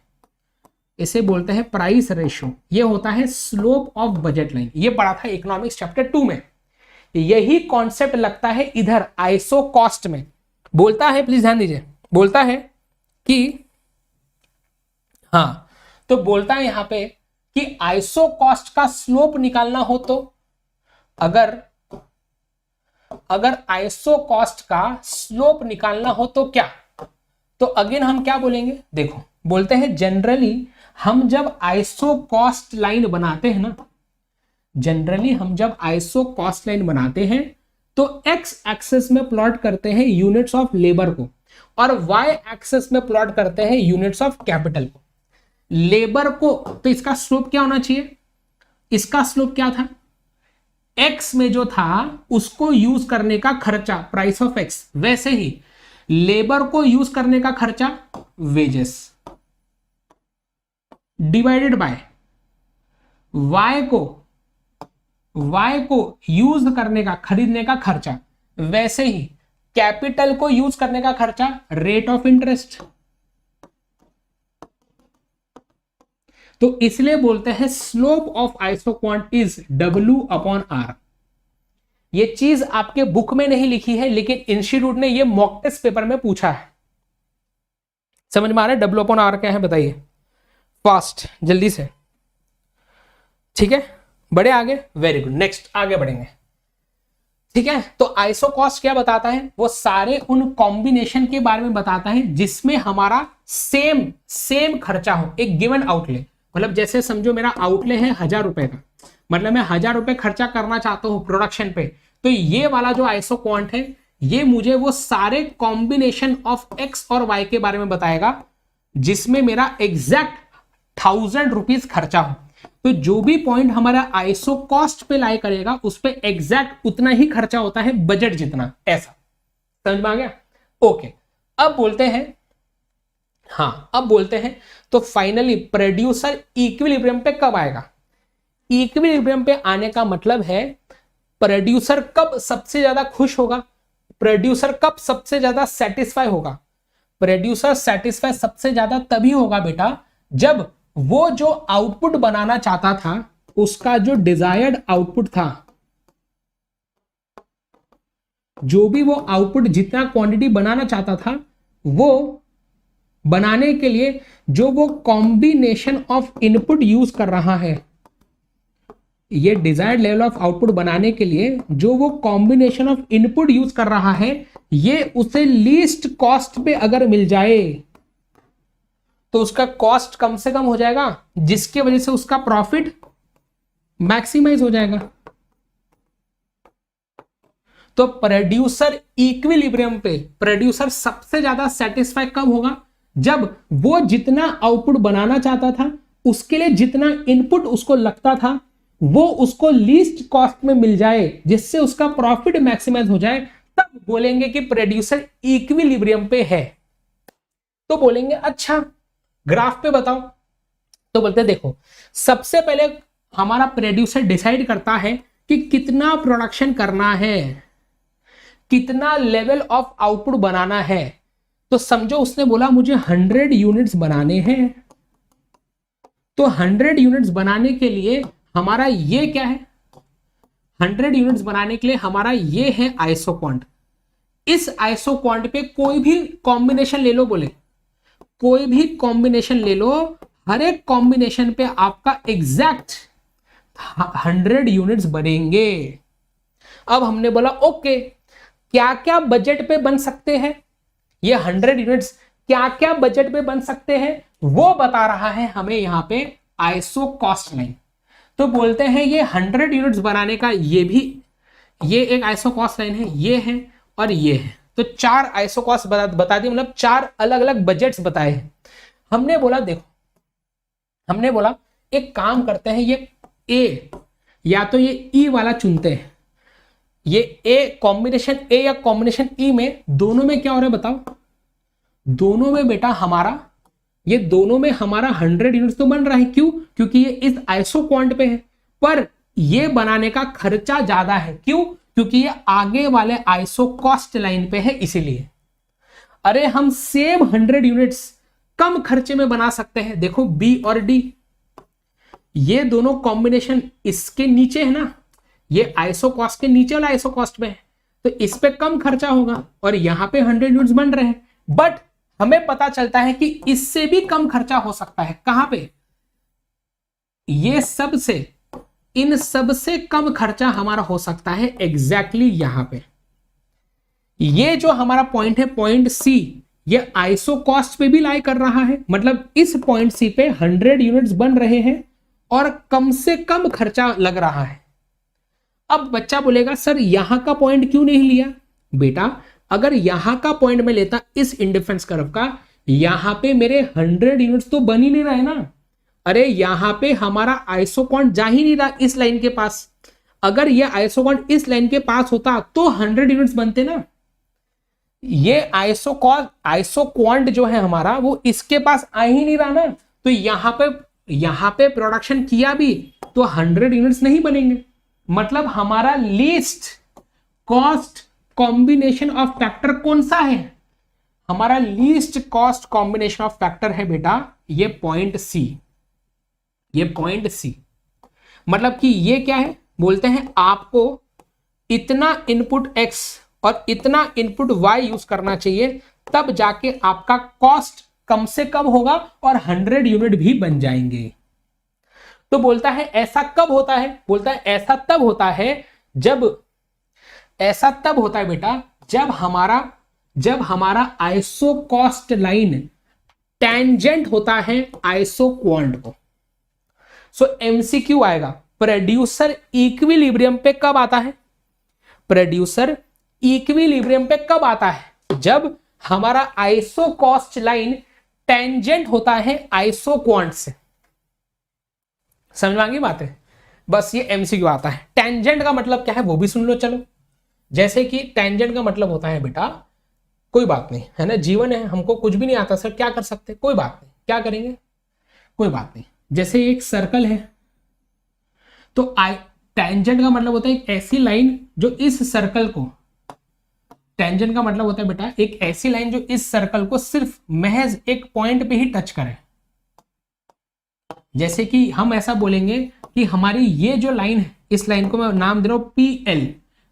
इसे बोलते हैं प्राइस रेशियो। ये होता है स्लोप ऑफ बजट लाइन। ये पढ़ा था इकोनॉमिक्स चैप्टर 2 में। यही कॉन्सेप्ट लगता है इधर आइसो कॉस्ट में। बोलता है, प्लीज ध्यान दीजिए, बोलता है कि हाँ, तो बोलता है यहां पे कि आइसो कॉस्ट का स्लोप निकालना हो तो अगर आइसो कॉस्ट का स्लोप निकालना हो तो क्या, तो अगेन हम क्या बोलेंगे, देखो बोलते हैं जनरली हम जब आइसो कॉस्ट लाइन बनाते हैं ना, जनरली हम जब आइसो कॉस्ट लाइन बनाते हैं तो एक्स एक्सिस में प्लॉट करते हैं यूनिट्स ऑफ लेबर को और वाई एक्सिस में प्लॉट करते हैं यूनिट्स ऑफ कैपिटल को। लेबर को तो इसका स्लोप क्या होना चाहिए, इसका स्लोप क्या था, एक्स में जो था उसको यूज करने का खर्चा प्राइस ऑफ एक्स, वैसे ही लेबर को यूज करने का खर्चा वेजेस डिवाइडेड बाय वाई को यूज करने का, खरीदने का खर्चा, वैसे ही कैपिटल को यूज करने का खर्चा रेट ऑफ इंटरेस्ट। तो इसलिए बोलते हैं slope of isoquant is W/R। ये चीज आपके बुक में नहीं लिखी है लेकिन इंस्टीट्यूट ने ये मॉक टेस्ट पेपर में पूछा है। समझ में आ रहा है W/R क्या है, बताइए फास्ट जल्दी से, ठीक है, बढ़े आगे, वेरी गुड, नेक्स्ट आगे बढ़ेंगे, ठीक है। तो आइसो कॉस्ट क्या बताता है, वो सारे उन कॉम्बिनेशन के बारे में बताता है जिसमें हमारा सेम खर्चा हो, एक गिवन आउटले, मतलब जैसे समझो मेरा आउटले है 1000 रुपए का, मतलब मैं 1000 रुपए खर्चा करना चाहता हूं प्रोडक्शन पे, तो ये वाला जो आइसो क्वांट है ये मुझे वो सारे कॉम्बिनेशन ऑफ एक्स और वाई के बारे में बताएगा जिसमें मेरा एग्जैक्ट 1000 रुपीज खर्चा हो। तो जो भी पॉइंट हमारा आइसो कॉस्ट पे लाई करेगा उस पे एग्जैक्ट उतना ही खर्चा होता है बजट जितना, ऐसा समझ में आ गया। ओके, अब बोलते हैं तो फाइनली प्रोड्यूसर इक्विलिब्रियम पे कब आएगा। इक्विलिब्रियम पे आने का मतलब है प्रोड्यूसर कब सबसे ज्यादा खुश होगा, प्रोड्यूसर कब सबसे ज्यादा सेटिस्फाई होगा। प्रोड्यूसर सेटिस्फाई सबसे ज्यादा तभी होगा बेटा जब वो जो आउटपुट बनाना चाहता था उसका जो डिजायर्ड आउटपुट था, जो भी वो आउटपुट जितना क्वांटिटी बनाना चाहता था वो बनाने के लिए जो वो कॉम्बिनेशन ऑफ इनपुट यूज कर रहा है, ये डिजायर्ड लेवल ऑफ आउटपुट बनाने के लिए जो वो कॉम्बिनेशन ऑफ इनपुट यूज कर रहा है ये उसे लीस्ट कॉस्ट पे अगर मिल जाए तो उसका कॉस्ट कम से कम हो जाएगा जिसके वजह से उसका प्रॉफिट मैक्सिमाइज हो जाएगा। तो प्रोड्यूसर इक्विलिब्रियम पे प्रोड्यूसर सबसे ज्यादा सेटिस्फाई कब होगा, जब वो जितना आउटपुट बनाना चाहता था उसके लिए जितना इनपुट उसको लगता था वो उसको लीस्ट कॉस्ट में मिल जाए जिससे उसका प्रॉफिट मैक्सिमाइज हो जाए, तब बोलेंगे कि प्रोड्यूसर इक्विलिब्रियम पे है। तो बोलेंगे अच्छा ग्राफ पे बताओ, तो बोलते हैं देखो सबसे पहले हमारा प्रोड्यूसर डिसाइड करता है कि कितना प्रोडक्शन करना है, कितना लेवल ऑफ आउटपुट बनाना है। तो समझो उसने बोला मुझे 100 यूनिट्स बनाने हैं, तो 100 यूनिट्स बनाने के लिए हमारा ये क्या है, 100 यूनिट्स बनाने के लिए हमारा ये है आइसो क्वांट। इस आइसो क्वांट पे कोई भी कॉम्बिनेशन ले लो, बोले कोई भी कॉम्बिनेशन ले लो, हर एक कॉम्बिनेशन पे आपका एग्जैक्ट 100 यूनिट्स बनेंगे। अब हमने बोला ओके क्या क्या बजट पे बन सकते हैं, ये 100 यूनिट्स क्या क्या बजट पे बन सकते हैं वो बता रहा है हमें यहां पे आइसो कॉस्ट लाइन। तो बोलते हैं ये 100 यूनिट्स बनाने का ये एक आइसो कॉस्ट लाइन है, ये है और ये है। तो 4 आइसो कॉस्ट बता दी, मतलब 4 अलग अलग बजट्स बताए हैं। हमने बोला देखो, हमने बोला एक काम करते हैं, ये ए या तो ये ई वाला चुनते हैं, ये ए कॉम्बिनेशन ए या कॉम्बिनेशन ई में दोनों में क्या हो रहा है बताओ, दोनों में बेटा हमारा ये दोनों में हमारा 100 यूनिट्स तो बन रहा है। क्यों, क्योंकि ये इस आइसो क्वांट पे है, पर ये बनाने का खर्चा ज्यादा है। क्यों, क्योंकि ये आगे वाले आइसो कॉस्ट लाइन पे है इसीलिए। अरे हम सेम 100 यूनिट्स कम खर्चे में बना सकते हैं। देखो बी और डी, ये दोनों कॉम्बिनेशन इसके नीचे है ना, ये आइसोकॉस्ट के नीचे वाला आइसोकॉस्ट में है, तो इस पे कम खर्चा होगा और यहां पे 100 यूनिट्स बन रहे हैं। बट हमें पता चलता है कि इससे भी कम खर्चा हो सकता है। कहां पे? ये सबसे, इन सबसे कम खर्चा हमारा हो सकता है एग्जैक्टली यहां पे। ये जो हमारा पॉइंट है, पॉइंट सी, ये आइसोकॉस्ट पे भी लाई कर रहा है, मतलब इस पॉइंट सी पे 100 यूनिट्स बन रहे हैं और कम से कम खर्चा लग रहा है। अब बच्चा बोलेगा सर यहां का पॉइंट क्यों नहीं लिया? बेटा अगर यहां का पॉइंट में लेता इस इंडिफरेंस कर्व का, यहां पे मेरे 100 यूनिट्स तो बन ही नहीं रहे ना। अरे यहां पे हमारा आइसोकॉन्ट जा ही नहीं रहा इस लाइन के पास। अगर ये आइसोकॉन्ट इस लाइन के पास होता तो 100 यूनिट्स बनते ना। ये आइसोक्वांट जो है हमारा, वो इसके पास आ ही नहीं रहा ना, तो यहां पे प्रोडक्शन किया भी तो 100 यूनिट्स नहीं बनेंगे। मतलब हमारा least cost combination of factor कौन सा है? हमारा least cost combination of factor है बेटा ये पॉइंट सी। ये पॉइंट सी मतलब कि ये क्या है, बोलते हैं आपको इतना इनपुट x और इतना इनपुट y यूज करना चाहिए, तब जाके आपका कॉस्ट कम से कम होगा और 100 यूनिट भी बन जाएंगे। तो बोलता है ऐसा कब होता है? बोलता है ऐसा तब होता है बेटा जब हमारा आइसोकॉस्ट लाइन टेंजेंट होता है आइसोक्वांट को। सो एमसीक्यू आएगा, प्रोड्यूसर इक्विलिब्रियम पे कब आता है? प्रोड्यूसर इक्विलिब्रियम पे कब आता है? जब हमारा आइसोकॉस्ट लाइन टेंजेंट होता है आइसोक्वांट से। समझ में आ गई बात है? बस ये एमसीक्यू आता है। टेंजेंट का मतलब क्या है वो भी सुन लो चलो। जैसे कि टेंजेंट का मतलब होता है बेटा, कोई बात नहीं है ना, जीवन है, हमको कुछ भी नहीं आता सर, क्या कर सकते? कोई बात नहीं, क्या करेंगे? कोई बात नहीं। जैसे एक सर्कल है तो टेंजेंट का मतलब होता है एक ऐसी लाइन जो इस सर्कल को, टेंजेंट का मतलब होता है बेटा एक ऐसी लाइन जो इस सर्कल को सिर्फ महज एक पॉइंट पे ही टच करे। जैसे कि हम ऐसा बोलेंगे कि हमारी ये जो लाइन है, इस लाइन को मैं नाम दे रहा हूं PL,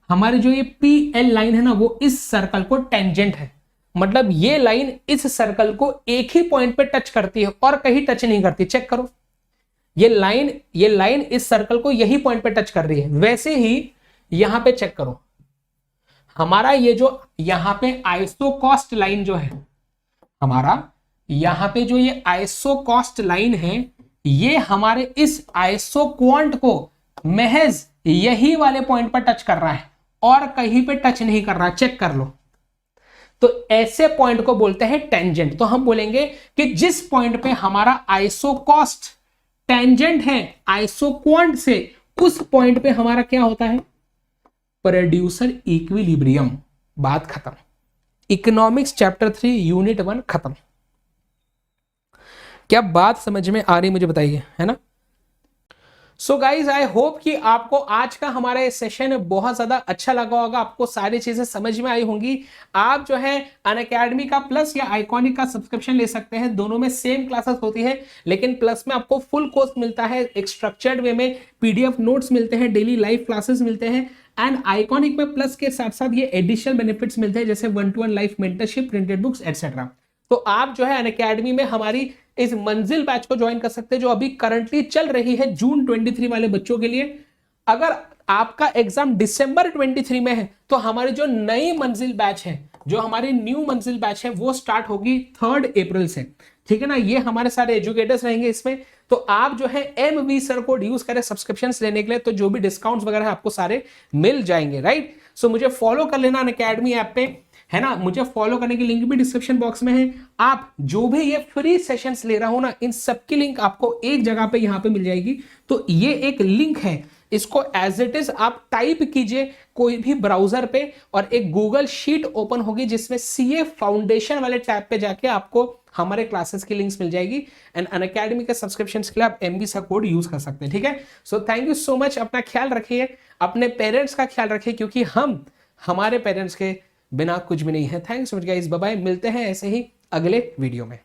हमारी जो ये PL लाइन है ना, वो इस सर्कल को टेंजेंट है। मतलब ये लाइन इस सर्कल को एक ही पॉइंट पे टच करती है और कहीं टच नहीं करती। चेक करो, ये लाइन इस सर्कल को यही पॉइंट पे टच कर रही है। वैसे ही यहां पे चेक करो, हमारा ये जो यहां पे आइसोकॉस्ट लाइन जो है, हमारा यहां पे जो ये आइसोकॉस्ट लाइन है, ये हमारे इस आइसोक्वांट को महज यही वाले पॉइंट पर टच कर रहा है और कहीं पे टच नहीं कर रहा। चेक कर लो। तो ऐसे पॉइंट को बोलते हैं टेंजेंट। तो हम बोलेंगे कि जिस पॉइंट पे हमारा आइसोकॉस्ट टेंजेंट है आइसोक्वांट से, उस पॉइंट पे हमारा क्या होता है? Producer equilibrium. बात खत्म। इकोनॉमिक्स चैप्टर 3 यूनिट 1 खत्म। क्या बात समझ में आ रही मुझे बताइए, है ना? सो गाइज आई होप कि आपको आज का हमारा ये सेशन बहुत ज्यादा अच्छा लगा होगा, आपको सारी चीजें समझ में आई होंगी। आप जो है अनअकैडमी का प्लस या आइकॉनिक का सब्सक्रिप्शन ले सकते हैं। दोनों में सेम क्लासेस होती है, लेकिन प्लस में आपको फुल कोर्स मिलता है, एक स्ट्रक्चर्ड वे में PDF नोट्स मिलते हैं, डेली लाइव क्लासेस मिलते हैं। एंड आइकॉनिक में प्लस के साथ साथ ये एडिशनल बेनिफिट्स मिलते हैं, जैसे 1-to-1 life mentorship, printed books etcetera. तो आप जो है अनअकैडमी में हमारी इस मंजिल बैच को ज्वाइन कर सकते हैं, जो अभी करंटली चल रही है जून 23 वाले बच्चों के लिए। अगर आपका एग्जाम दिसंबर 23 में है तो हमारी जो नई मंजिल बैच है, जो हमारी न्यू मंजिल बैच है, वो स्टार्ट होगी 3 अप्रैल से। ठीक है ना? ये हमारे सारे एजुकेटर्स रहेंगे इसमें। तो आप जो है MV सर कोड यूज करें सब्सक्रिप्शन लेने के लिए, तो जो भी डिस्काउंट्स वगैरह है आपको सारे मिल जाएंगे। राइट? सो मुझे फॉलो कर लेना अनअकैडमी ऐप पे, है ना? मुझे फॉलो करने की लिंक भी डिस्क्रिप्शन बॉक्स में है। आप जो भी ये फ्री सेशंस ले रहा हूं ना, इन सब की लिंक आपको एक जगह पे यहां पे मिल जाएगी। तो ये एक लिंक है, इसको एज इट इज आप टाइप कीजिए कोई भी ब्राउजर पे, और एक गूगल शीट ओपन होगी जिसमें CA फाउंडेशन वाले टैब पे जाके आपको हमारे क्लासेस की लिंक्स मिल जाएगी। एंड अनअकैडमी के सब्सक्रिप्शन के लिए आप MB सा कोड यूज कर सकते हैं। ठीक है? So thank you so much. अपना ख्याल रखिए, अपने पेरेंट्स का ख्याल रखिए, क्योंकि हम हमारे पेरेंट्स के बिना कुछ भी नहीं है। Thanks so much guys, bye bye. मिलते हैं ऐसे ही अगले वीडियो में।